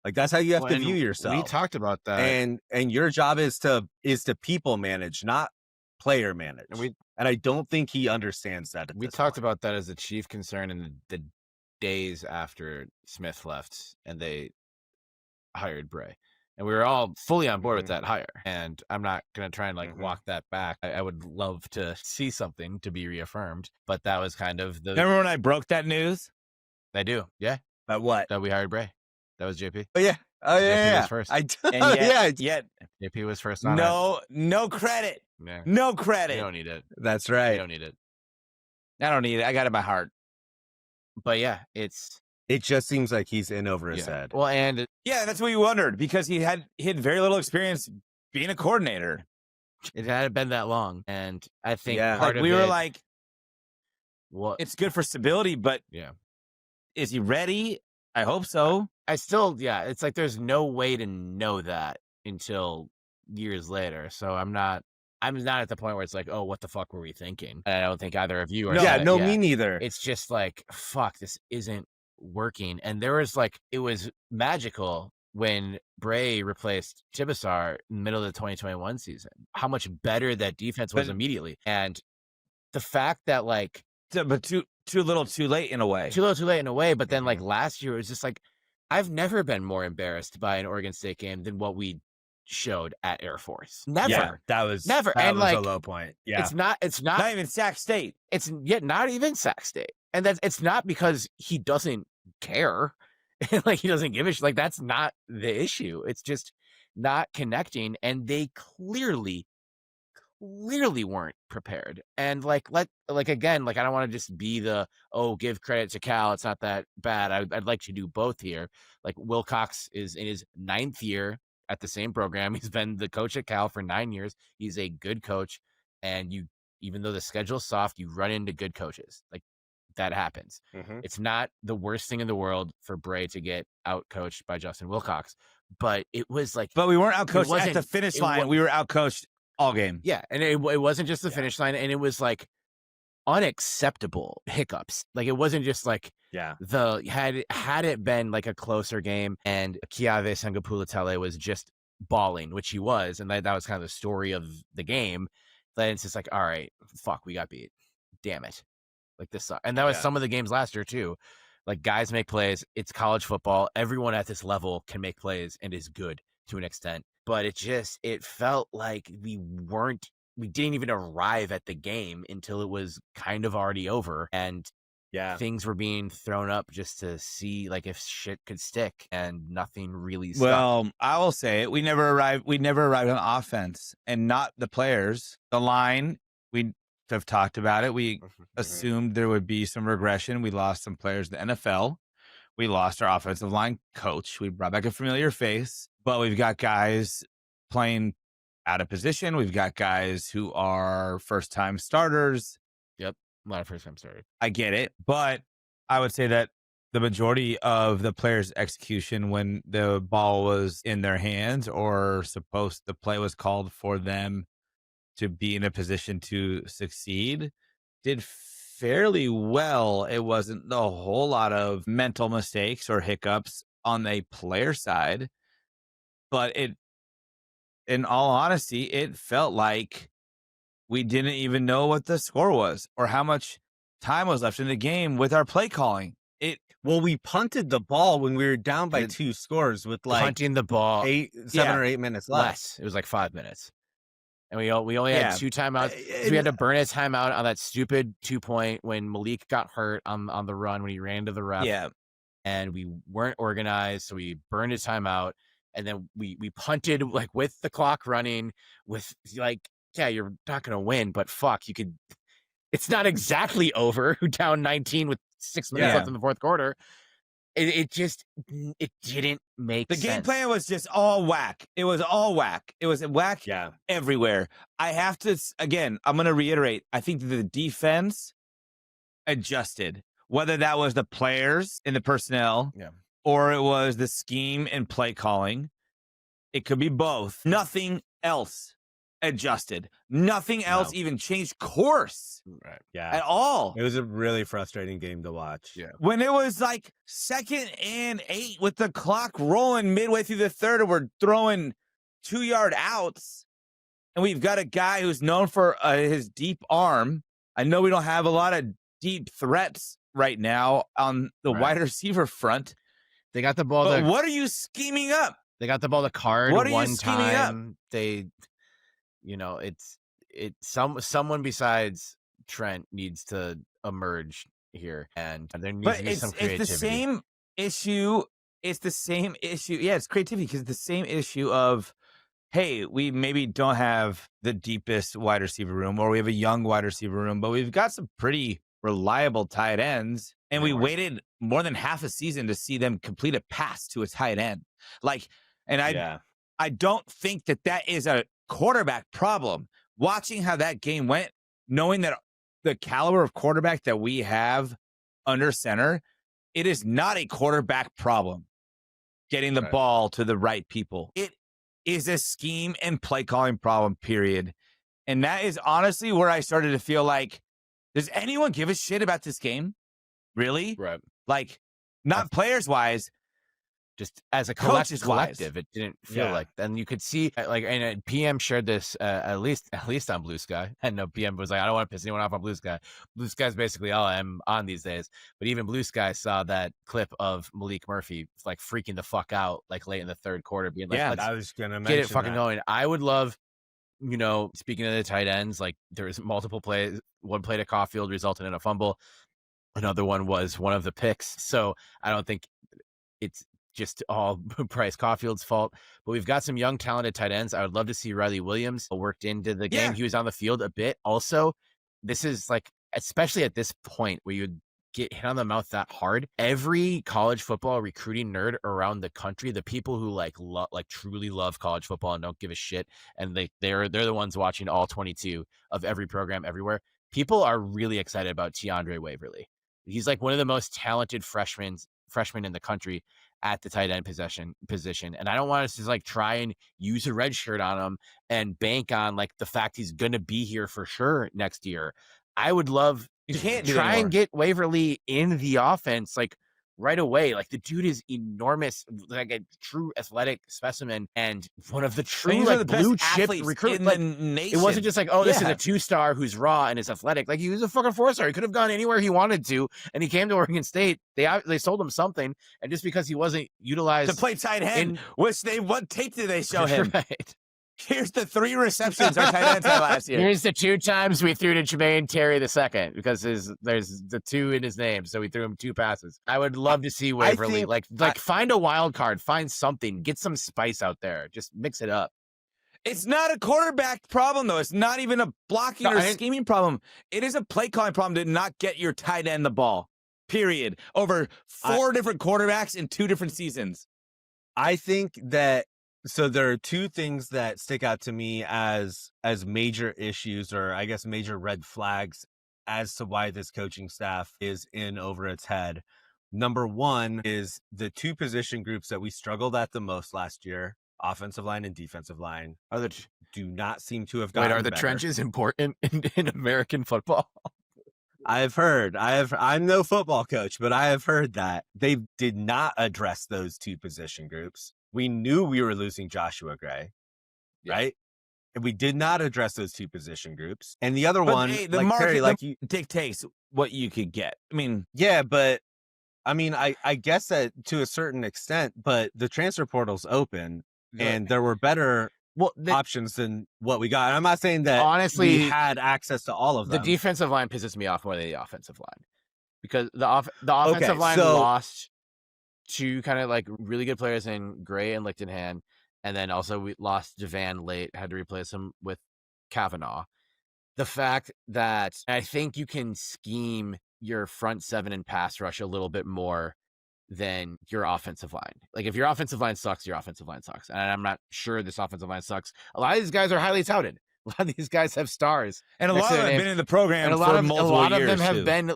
Like that's how you have to view yourself. We talked about that. And your job is to people manage, not player manage. And I don't think he understands that. We talked about that as a chief concern in the days after Smith left and they hired Bray. And we were all fully on board with that hire. And I'm not going to try and walk that back. I would love to see something to be reaffirmed, but that was kind of the... Remember when I broke that news? I do. Yeah. About what? That we hired Bray. That was JP. Oh, yeah. Oh, yeah. JP was first. Yet JP was first. No credit. Yeah. No credit. You don't need it. That's right. You don't need it. I don't need it. I got it by heart. But yeah, it just seems like he's in over his head. Well, and that's what we wondered because he had very little experience being a coordinator. It hadn't been that long, and I think part of we were like, "Well, it's good for stability, but is he ready? I hope so." I still, it's like there's no way to know that until years later. So I'm not at the point where it's like, oh, what the fuck were we thinking? And I don't think either of you are. Me neither. It's just like, fuck, this isn't working. And there was it was magical when Bray replaced Tibesar in the middle of the 2021 season, how much better that defense was immediately. And the fact that but too little too late in a way. Too little too late in a way. But then last year, it was just I've never been more embarrassed by an Oregon State game than what we showed at Air Force. Never. Yeah, that was never. That and was a low point. Yeah. It's not even Sac State. It's yet not even Sac State. And it's not because he doesn't care. He doesn't give a shit. That's not the issue. It's just not connecting. And they clearly weren't prepared. And again, I don't want to just be the, give credit to Cal, it's not that bad. I'd like to do both here. Wilcox is in his 9th year at the same program. He's been the coach at Cal for 9 years. He's a good coach. And even though the schedule's soft, you run into good coaches. That happens. It's not the worst thing in the world for Bray to get out coached by Justin Wilcox, but it was but we weren't out coached at the finish line. We were out coached all game. Yeah. And it wasn't just the finish line. And it was unacceptable hiccups. It wasn't just had it been a closer game and Kiave Sangapulatele was just balling, which he was. And that was kind of the story of the game. Then it's just all right, fuck, we got beat. Damn it. This sucks. And that was some of the games last year too. Guys make plays. It's college football. Everyone at this level can make plays and is good to an extent. But it felt like we didn't even arrive at the game until it was kind of already over. And things were being thrown up just to see if shit could stick, and nothing really stuck. Well, I will say it. We never arrived on offense, and not the players. The line, we have talked about it. We assumed there would be some regression. We lost some players in the NFL. We lost our offensive line coach. We brought back a familiar face, but we've got guys playing out of position. We've got guys who are first-time starters. Yep, a lot of first-time starters. I get it, but I would say that the majority of the players' execution when the ball was in their hands or the play was called for them to be in a position to succeed, did fairly well. It wasn't a whole lot of mental mistakes or hiccups on the player side, but in all honesty, it felt like we didn't even know what the score was or how much time was left in the game with our play calling. We punted the ball when we were down by 2 scores with punting the ball 7 or 8 minutes left. It was 5 minutes. And we only had 2 timeouts. So we had to burn a timeout on that stupid 2-point when Malik got hurt on the run when he ran to the ref. Yeah. And we weren't organized, so we burned a timeout. And then we punted with the clock running with you're not going to win, but fuck, you could. It's not exactly over. Down 19 with 6 minutes left in the fourth quarter. It didn't make The sense. game plan was just all whack. It was all whack. It was whack everywhere. I have to, again, I'm going to reiterate. I think the defense adjusted, whether that was the players and the personnel or it was the scheme and play calling. It could be both. Nothing else adjusted. Nothing else even changed course at all. It was a really frustrating game to watch. Yeah. When it was like 2nd and 8 with the clock rolling midway through the third, and we're throwing 2-yard outs, and we've got a guy who's known for his deep arm. I know we don't have a lot of deep threats right now on the wide receiver front. They got the ball. But what are you scheming up? They got the ball to Card What are you one scheming time. They, someone besides Trent needs to emerge here, and there needs to be some creativity. It's the same issue. It's the same issue. Yeah, it's creativity because it's the same issue of, hey, we maybe don't have the deepest wide receiver room, or we have a young wide receiver room, but we've got some pretty reliable tight ends, and we waited more than half a season to see them complete a pass to a tight end. I don't think that is a quarterback problem. Watching how that game went, knowing that the caliber of quarterback that we have under center, it is not a quarterback problem getting the ball to the right people. It is a scheme and play calling problem, period. And that is honestly where I started to feel like, does anyone give a shit about this game? Really? Right. Like, not players-wise, just as a coaches collective, it didn't feel like. And you could see, like, and PM shared this at least on Blue Sky. And no, PM was like, I don't want to piss anyone off on Blue Sky. Blue Sky's basically all I'm on these days. But even Blue Sky saw that clip of Malik Murphy like freaking the fuck out like late in the third quarter, being like, I was gonna mention get it fucking going. I would love, speaking of the tight ends, like there was multiple plays. One play to Caulfield resulted in a fumble. Another one was one of the picks. So I don't think it's just all Bryce Caulfield's fault, but we've got some young talented tight ends. I would love to see Riley Williams worked into the game. He was on the field a bit. Also, this is like, especially at this point where you get hit on the mouth that hard, every college football recruiting nerd around the country, the people who truly love college football and don't give a shit, and they're the ones watching all 22 of every program everywhere. People are really excited about Tiandre Waverly. He's like one of the most talented freshmen in the country at the tight end position. And I don't want us to like try and use a red shirt on him and bank on like the fact he's going to be here for sure next year. I would love to try and get Waverly in the offense like right away. Like the dude is enormous, like a true athletic specimen and one of the true like blue chip recruits. Like, it wasn't just like, oh, this is a 2-star who's raw and is athletic. Like he was a fucking 4-star. He could have gone anywhere he wanted to, and he came to Oregon State. They sold him something, and just because he wasn't utilized to play tight end, what tape did they show him? Right. Here's the 3 receptions our tight ends had last year. Here's the 2 times we threw to Jermaine Terry II because there's the 2 in his name, so we threw him 2 passes. I would love to see Waverly find a wild card, find something, get some spice out there, just mix it up. It's not a quarterback problem though. It's not even a blocking or scheming problem. It is a play calling problem to not get your tight end the ball. Period. Over 4 different quarterbacks in 2 different seasons. I think that. So there are 2 things that stick out to me as major issues, or I guess major red flags as to why this coaching staff is in over its head. Number 1 is the 2 position groups that we struggled at the most last year, offensive line and defensive line, do not seem to have gotten better. Are the trenches important in American football? I'm no football coach, but I have heard that they did not address those 2 position groups. We knew we were losing Joshua Gray, right? And we did not address those 2 position groups. And the other one, the like market Terry, dictates what you could get. I mean, yeah, but I mean, I guess that to a certain extent, but the transfer portal's open, and there were better options than what we got. And I'm not saying that honestly we had access to all of them. The defensive line pisses me off more than the offensive line, because the offensive line lost 2 kind of like really good players in Gray and Lichtenhand, and then also we lost Javan late, had to replace him with Kavanaugh. The fact that I think you can scheme your front seven and pass rush a little bit more than your offensive line. Like if your offensive line sucks, your offensive line sucks. And I'm not sure this offensive line sucks. A lot of these guys are highly touted. A lot of these guys have stars. And a lot of them have been in the program and a for lot of multiple years, them have too. been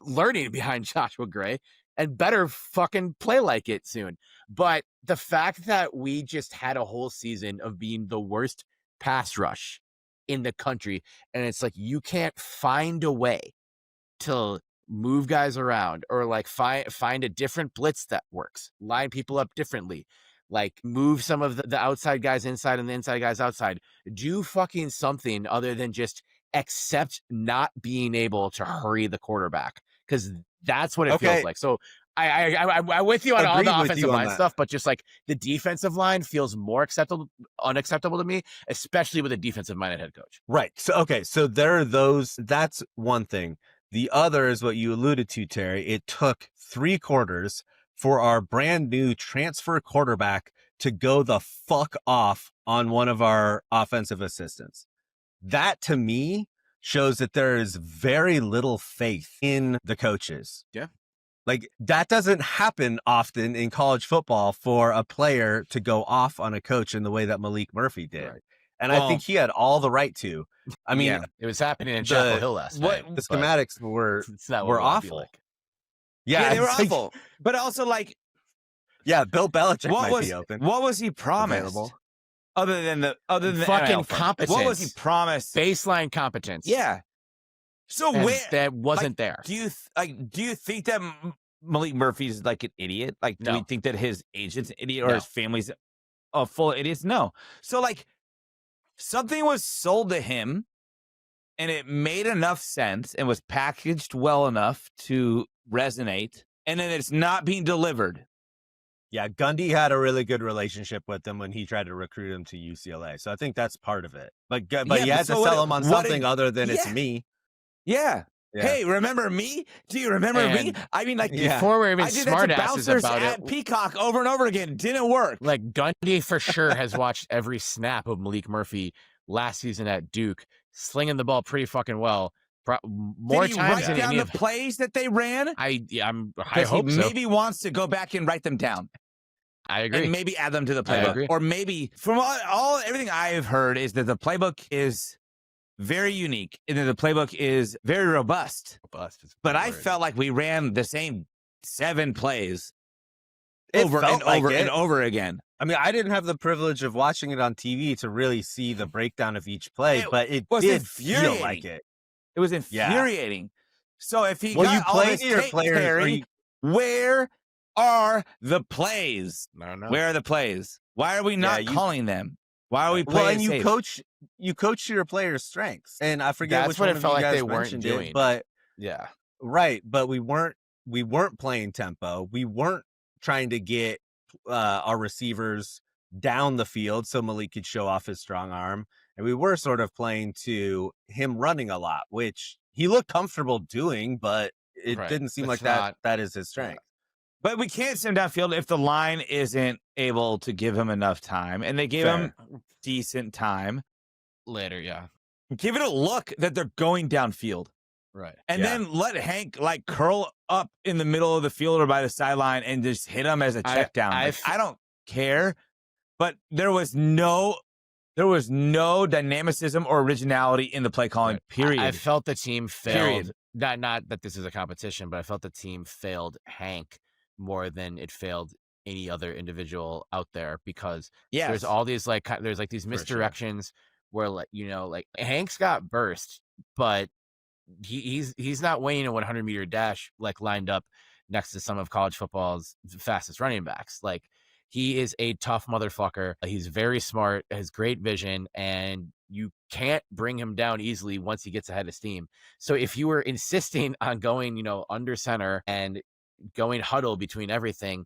learning behind Joshua Gray and better fucking play like it soon. But the fact that we just had a whole season of being the worst pass rush in the country, and it's like you can't find a way to move guys around or like find a different blitz that works, line people up differently, like move some of the outside guys inside and the inside guys outside, do fucking something other than just accept not being able to hurry the quarterback, because that's what it feels like. So I'm with you on all the offensive line stuff, but just like the defensive line feels more unacceptable to me, especially with a defensive-minded head coach. Right. So, okay. So there are those. That's one thing. The other is what you alluded to, Terry. It took 3 quarters for our brand new transfer quarterback to go the fuck off on one of our offensive assistants. That to me shows that there is very little faith in the coaches. Yeah. Like that doesn't happen often in college football for a player to go off on a coach in the way that Malik Murphy did. Right. And I think he had all the right to. I mean, it was happening in Chapel Hill last night. The schematics were awful. Like. Yeah, they were awful. But also, like, Bill Belichick might be open. What was he promised? Available? Other than the fucking competence. What was he promised? Baseline competence. Yeah. So and where that wasn't there? Do you think that Malik Murphy's like an idiot? Like, do we think that his agent's an idiot or his family's full of idiots? No. So like, something was sold to him, and it made enough sense and was packaged well enough to resonate, and then it's not being delivered. Yeah, Gundy had a really good relationship with him when he tried to recruit him to UCLA. So I think that's part of it. But he had to sell him on something other than it's me. Yeah. Hey, remember me? Do you remember me? I mean, like, before we're even smart asses about it. Peacock over and over again. Didn't work. Like, Gundy for sure has watched every snap of Malik Murphy last season at Duke, slinging the ball pretty fucking well. More Did he times write down the plays that they ran? I hope so. Maybe wants to go back and write them down. I agree. And maybe add them to the playbook. Or maybe, from everything I've heard, is that the playbook is very unique and that the playbook is very robust. But I felt like we ran the same 7 plays over and over again. I mean, I didn't have the privilege of watching it on TV to really see the breakdown of each play, but it did feel like it. It was infuriating. So if he got all this tape, Terry, where are the plays? I don't know. Where are the plays? Why are we not calling them? Why are we playing safe? You coach your players' strengths, and I forget That's what it felt like they weren't doing. But yeah, right. But we weren't playing tempo. We weren't trying to get our receivers down the field so Malik could show off his strong arm, and we were sort of playing to him running a lot, which he looked comfortable doing, but it didn't seem like that is his strength. But we can't send him downfield if the line isn't able to give him enough time, and they gave him decent time later. Yeah, give it a look that they're going downfield, right? And then let Hank like curl up in the middle of the field or by the sideline and just hit him as a check down. I don't care, but there was no dynamicism or originality in the play calling. Period. I felt the team failed. Not that this is a competition, but I felt the team failed Hank more than it failed any other individual out there, because there's all these there's these misdirections where like Hank's got burst, but he's not weighing a 100-meter dash like lined up next to some of college football's fastest running backs. Like, he is a tough motherfucker. He's very smart, has great vision, and you can't bring him down easily once he gets ahead of steam. So if you were insisting on going, under center and going huddle between everything,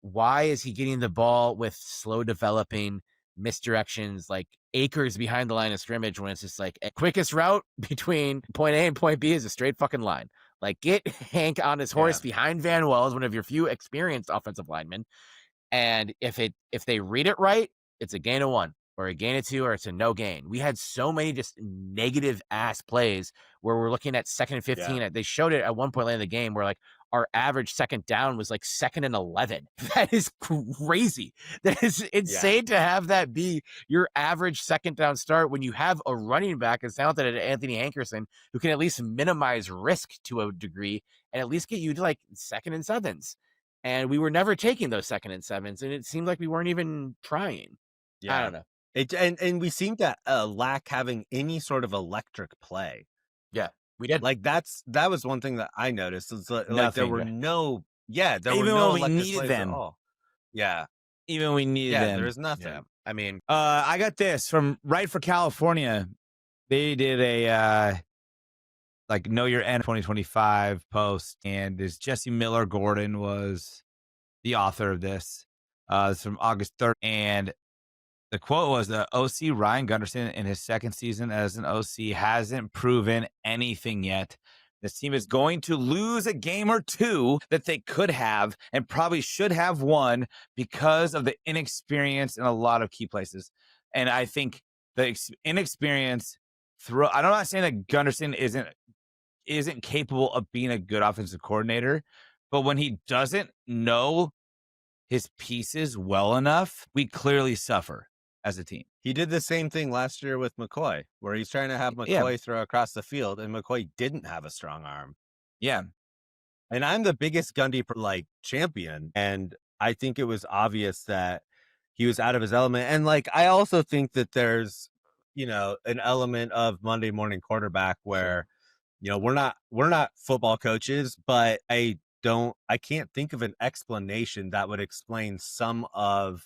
why is he getting the ball with slow developing misdirections, like acres behind the line of scrimmage, when it's just like a quickest route between point A and point B is a straight fucking line? Like, get Hank on his horse behind Van Wells, one of your few experienced offensive linemen. And if they read it right, it's a gain of 1. or a gain of 2, or it's a no gain. We had so many just negative ass plays where we're looking at 2nd and 15. They showed it at one point late in the game where like our average second down was like 2nd and 11. That is crazy. That is insane to have that be your average second down start when you have a running back as talented as Anthony Hankerson who can at least minimize risk to a degree and at least get you to like 2nd and 7s. And we were never taking those 2nd and 7s, and it seemed like we weren't even trying. I don't know. And we seem to lack having any sort of electric play. Yeah, we did. Like that was one thing that I noticed. It's like there were no, there even were no when we electric needed plays them. at all. Yeah, Even we needed them. there was nothing. Yeah. I mean, I got this from Right for California. They did a like Know Your End 2025 post, and this Jesse Miller Gordon was the author of this. It's from August 3rd, and the quote was, the OC Ryan Gunderson in his second season as an OC hasn't proven anything yet. This team is going to lose a game or two that they could have and probably should have won because of the inexperience in a lot of key places. And I think the inexperience I'm not saying that Gunderson isn't capable of being a good offensive coordinator, but when he doesn't know his pieces well enough, we clearly suffer as a team. He did the same thing last year with McCoy, where he's trying to have McCoy throw across the field, and McCoy didn't have a strong arm. Yeah. And I'm the biggest Gundy champion, and I think it was obvious that he was out of his element. And like, I also think that there's, an element of Monday morning quarterback where, we're not football coaches, but I can't think of an explanation that would explain some of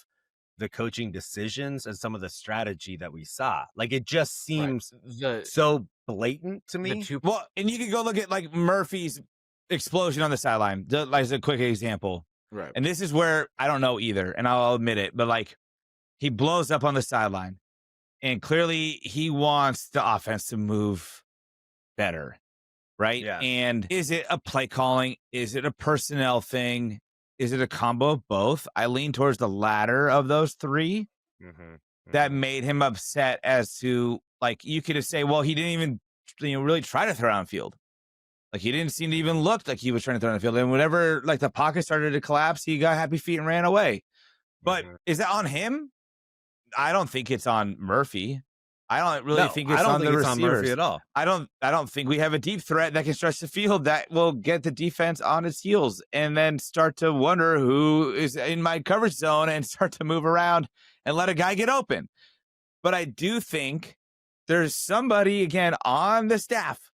the coaching decisions and some of the strategy that we saw. Like, it just seems so blatant to me. Well, and you can go look at like Murphy's explosion on the sideline, like as a quick example. right. And this is where I don't know either, and I'll admit it, but like he blows up on the sideline, and clearly he wants the offense to move better, right? Yeah. And is it a play calling? Is it a personnel thing? Is it a combo of both? I lean towards the latter of those three. That made him upset as to, like, you could have say, well, he didn't even really try to throw downfield. Like, he didn't seem to even look like he was trying to throw downfield. And whenever, like, the pocket started to collapse, he got happy feet and ran away. But is that on him? I don't think it's on Murphy. I don't really think it's on the receivers. On Murphy at all. I don't think we have a deep threat that can stretch the field that will get the defense on its heels and then start to wonder who is in my coverage zone and start to move around and let a guy get open. But I do think there's somebody, again, on the staff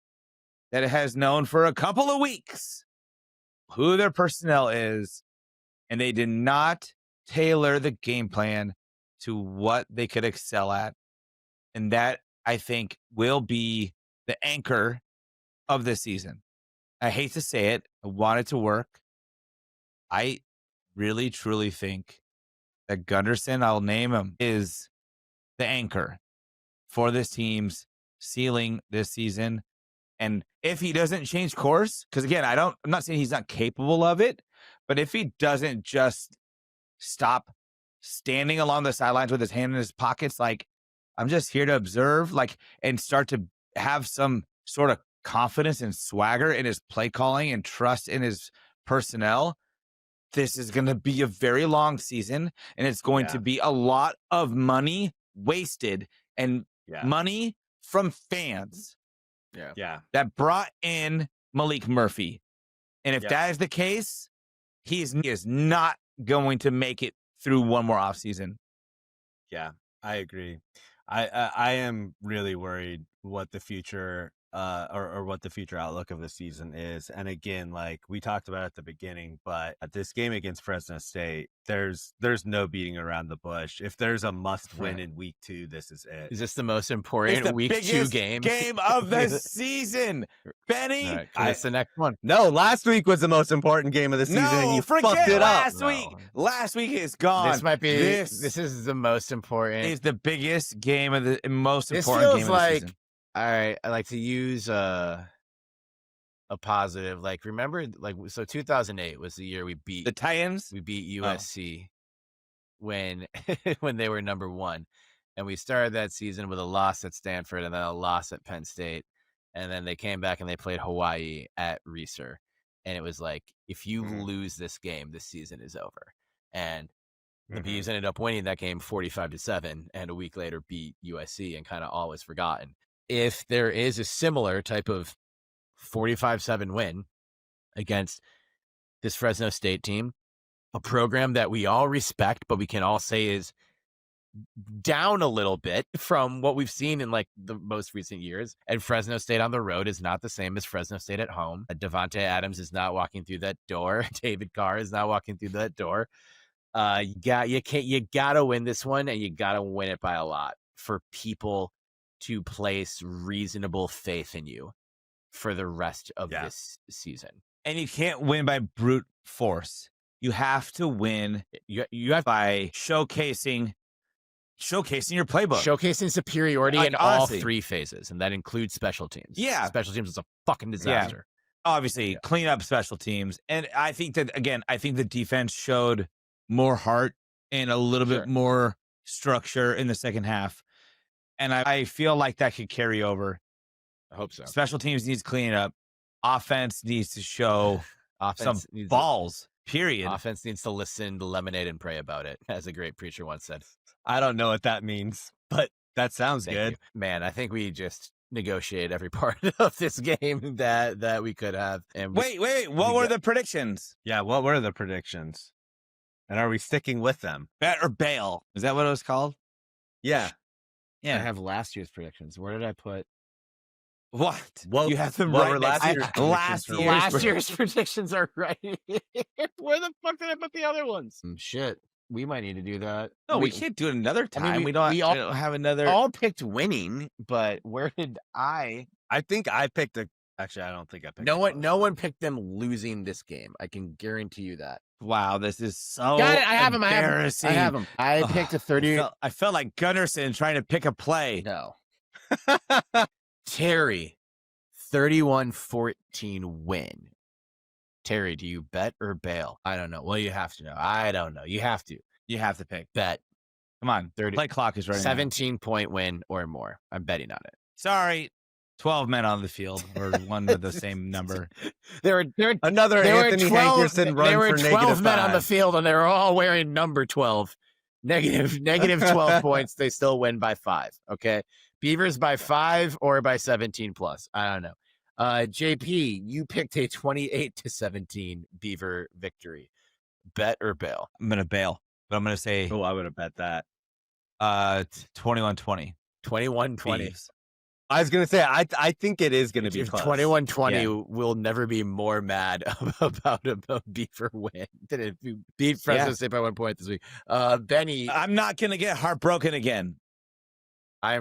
that has known for a couple of weeks who their personnel is, and they did not tailor the game plan to what they could excel at. And that, I think, will be the anchor of this season. I hate to say it. I want it to work. I really, truly think that Gunderson, I'll name him, is the anchor for this team's ceiling this season. And if he doesn't change course, because again, I'm not saying he's not capable of it, but if he doesn't just stop standing along the sidelines with his hand in his pockets, like, I'm just here to observe, like, and start to have some sort of confidence and swagger in his play calling and trust in his personnel, this is going to be a very long season, and it's going to be a lot of money wasted and money from fans that brought in Malik Murphy. And if that is the case, he is not going to make it through one more offseason. Yeah, I agree. I am really worried what the future or what the future outlook of the season is. And again, like we talked about at the beginning, but at this game against Fresno State, there's no beating around the bush. If there's a must win in week 2, this is it. Is this the most important week 2 game of the season? Benny, it's the next one. No, last week was the most important game of the season. And you fucked it up. Last week is gone. This might be. This is the most important. Is the biggest game of the most important game of the season. All right, I like to use a positive. Like, remember, like, so 2008 was the year we beat the Titans. We beat USC when they were number 1, And we started that season with a loss at Stanford and then a loss at Penn State. And then they came back and they played Hawaii at Reser. And it was like, if you lose this game, this season is over. And the Beavs ended up winning that game 45-7, and a week later beat USC and kind of all was forgotten. If there is a similar type of 45-7 win against this Fresno State team, a program that we all respect, but we can all say is down a little bit from what we've seen in like the most recent years. And Fresno State on the road is not the same as Fresno State at home. Devontae Adams is not walking through that door. David Carr is not walking through that door. You gotta win this one, and you gotta win it by a lot for people to place reasonable faith in you for the rest of this season. And you can't win by brute force. You have to win. You have by showcasing your playbook, showcasing superiority in all three phases, and that includes special teams. Yeah, special teams is a fucking disaster. Yeah. Obviously, clean up special teams, and I think that again, I think the defense showed more heart and a little bit more structure in the second half, and I feel like that could carry over. I hope so. Special teams needs cleaning up. Offense needs to show some balls. Period. Offense needs to listen to Lemonade and pray about it, as a great preacher once said. I don't know what that means, but that sounds good. You. Man, I think we just negotiated every part of this game that we could have. And wait. What were the predictions? Yeah, what were the predictions? And are we sticking with them? Bet or bail? Is that what it was called? Yeah. I have last year's predictions. Where did I put? What? Well, you have them what right were last year's predictions are right. Where the fuck did I put the other ones? Shit. We might need to do that. No, we can't do it another time. I mean, we don't have another. All picked winning, but where did I? I think I picked a. Actually, I don't think I picked. No one picked them losing this game. I can guarantee you that. Wow, this is so Got it. I have embarrassing. I have them. I picked a 30. I felt like Gunnarsson trying to pick a play. No. Terry, 31-14 win. Terry, do you bet or bail? I don't know. Well, you have to know. I don't know. You have to. You have to pick. Bet. Come on. 30. Play clock is running. 17-point win or more. I'm betting on it. Sorry. 12 men on the field, or one with the same number. There were Anthony Hankerson run there were for 12 men -5. on the field, and they were all wearing number 12. Negative 12 points. They still win by 5. Okay. Beavers by 5 or by 17 plus. I don't know. JP, you picked a 28-17 Beaver victory. Bet or bail? I'm going to bail, but I'm going to say. Oh, I would have bet that. 21-20. 21-20. I was going to say, I think it is going to be close. 21-20 will never be more mad about a Beaver win than if you beat Fresno State by 1 point this week. Benny. I'm not going to get heartbroken again. I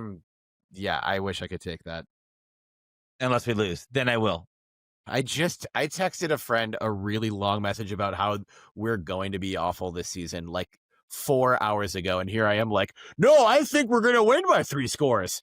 wish I could take that. Unless we lose, then I will. I texted a friend a really long message about how we're going to be awful this season, like 4 hours ago. And here I am like, no, I think we're going to win by 3 scores.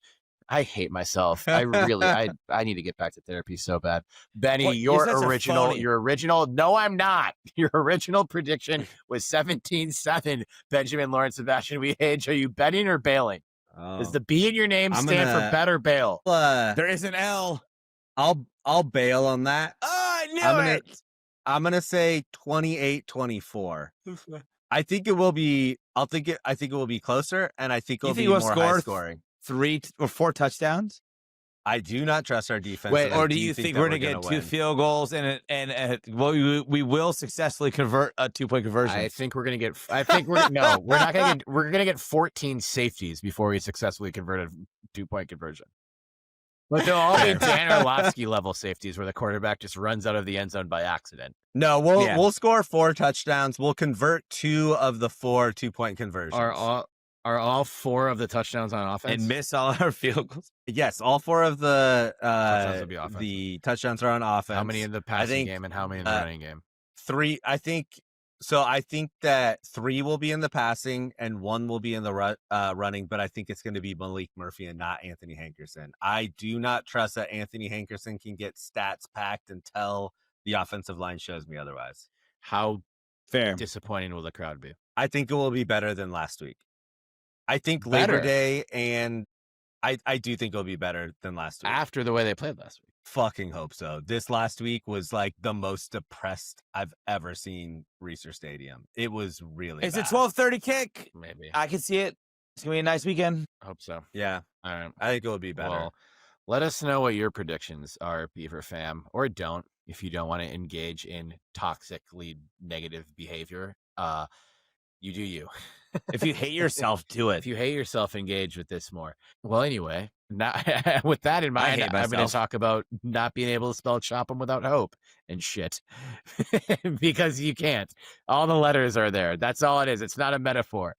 I hate myself. I really, I need to get back to therapy so bad. Benny, What? your You're original, no, I'm not. Your original prediction was 17-7. Benjamin Lawrence Sebastian Weage. Are you betting or bailing? Does the B in your name stand for bet or bail? There is an L. I'll bail on that. Oh, I knew it. I'm gonna say 28-24. I think it will be. I think it will be closer, and I think it'll be more high scoring. 3 or 4 touchdowns. I do not trust our defense. Wait, or do you think we're going to get 2 field goals and we will successfully convert a 2-point conversion? I think we're going to get. I think we're no. We're not going to get. We're going to get 14 safeties before we successfully convert a 2-point conversion. But they'll all be Dan Orlovsky level safeties where the quarterback just runs out of the end zone by accident. No, we'll score 4 touchdowns. We'll convert 2 of the 4 2-point conversions. Are all 4 of the touchdowns on offense? And miss all our field goals? Yes, all 4 of the touchdowns are on offense. How many in the passing game and how many in the running game? 3, I think. So I think that 3 will be in the passing and 1 will be in the running, but I think it's going to be Malik Murphy and not Anthony Hankerson. I do not trust that Anthony Hankerson can get stats packed until the offensive line shows me otherwise. How fair disappointing will the crowd be? I think it will be better than last week. I think Better. Labor Day, and I do think it'll be better than last week. After the way they played last week. Fucking hope so. This last week was like the most depressed I've ever seen Reser Stadium. It was really It's bad. a 12:30 kick. Maybe. I can see it. It's gonna be a nice weekend. I hope so. Yeah, All right. I think it will be better. Well, let us know what your predictions are, Beaver fam, or don't, if you don't want to engage in toxically negative behavior. You do you. If you hate yourself, do it. If you hate yourself, engage with this more. Well, anyway, with that in mind, hate I'm going to myself. talk about not being able to spell chop 'em without hope and shit. Because you can't. All the letters are there. That's all it is. It's not a metaphor.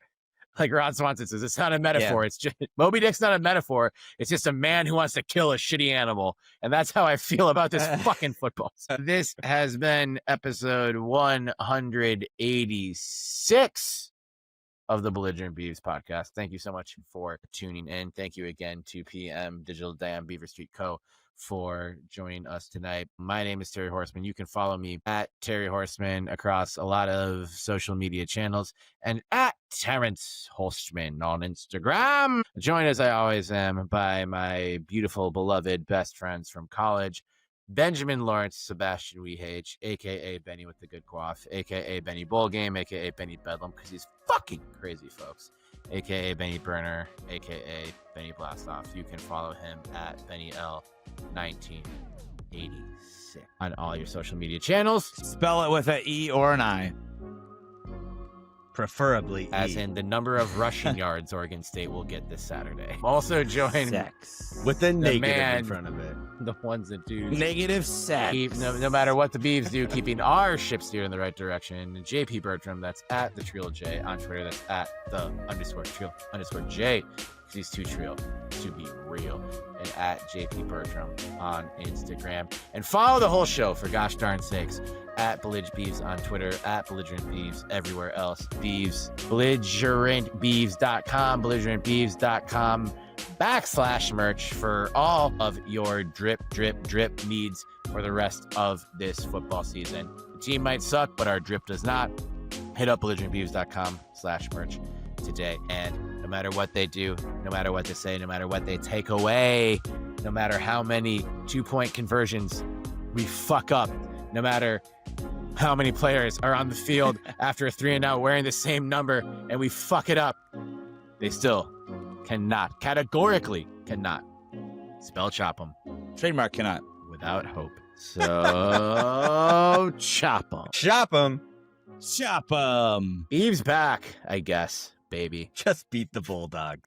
Like Rod Swanson says, it's not a metaphor. It's just Moby Dick's not a metaphor. It's just a man who wants to kill a shitty animal. And that's how I feel about this fucking football. This has been episode 186 of the Belligerent Beavs podcast. Thank you so much for tuning in. Thank you again to PM Digital Dam Beaver ST Co for joining us tonight. My name is Terry Horseman. You can follow me at Terry Horseman across a lot of social media channels and at Terrence Horseman on Instagram. Joined as I always am by my beautiful, beloved best friends from college, Benjamin Lawrence Sebastian Wehage, a.k.a. Benny with the good quaff, a.k.a. Benny Bowl Game, a.k.a. Benny Bedlam, because he's fucking crazy, folks, a.k.a. Benny Burner, a.k.a. Benny Blastoff. You can follow him at BennyL1986 on all your social media channels. Spell it with an E or an I. Preferably As E. in the number of rushing yards Oregon State will get this Saturday. Also joined Sex. with a negative man. in front of it. the ones that do Negative sex. keep, no matter what the Beavs do, keeping our ship steered in the right direction. JP Bertram, that's at the Trill J on Twitter. That's at the _Trill_J, because he's too trill to be real. And at JP Bertram on Instagram. And follow the whole show, for gosh darn sakes, at Bellig Beavs on Twitter, at Belligerent Beavs everywhere else. Beavs, belligerentbeavs.com, belligerentbeavs.com/merch for all of your drip needs for the rest of this football season. The team might suck, but our drip does not. Hit up belligerentbeavs.com/merch today. And no matter what they do, no matter what they say, no matter what they take away, no matter how many 2-point conversions we fuck up, no matter how many players are on the field after a 3-and-out wearing the same number and we fuck it up, they still categorically cannot spell chop them Trademark cannot. without hope. So chop them. Shop them. Chop 'em. Eve's back, I guess, baby. Just beat the Bulldog.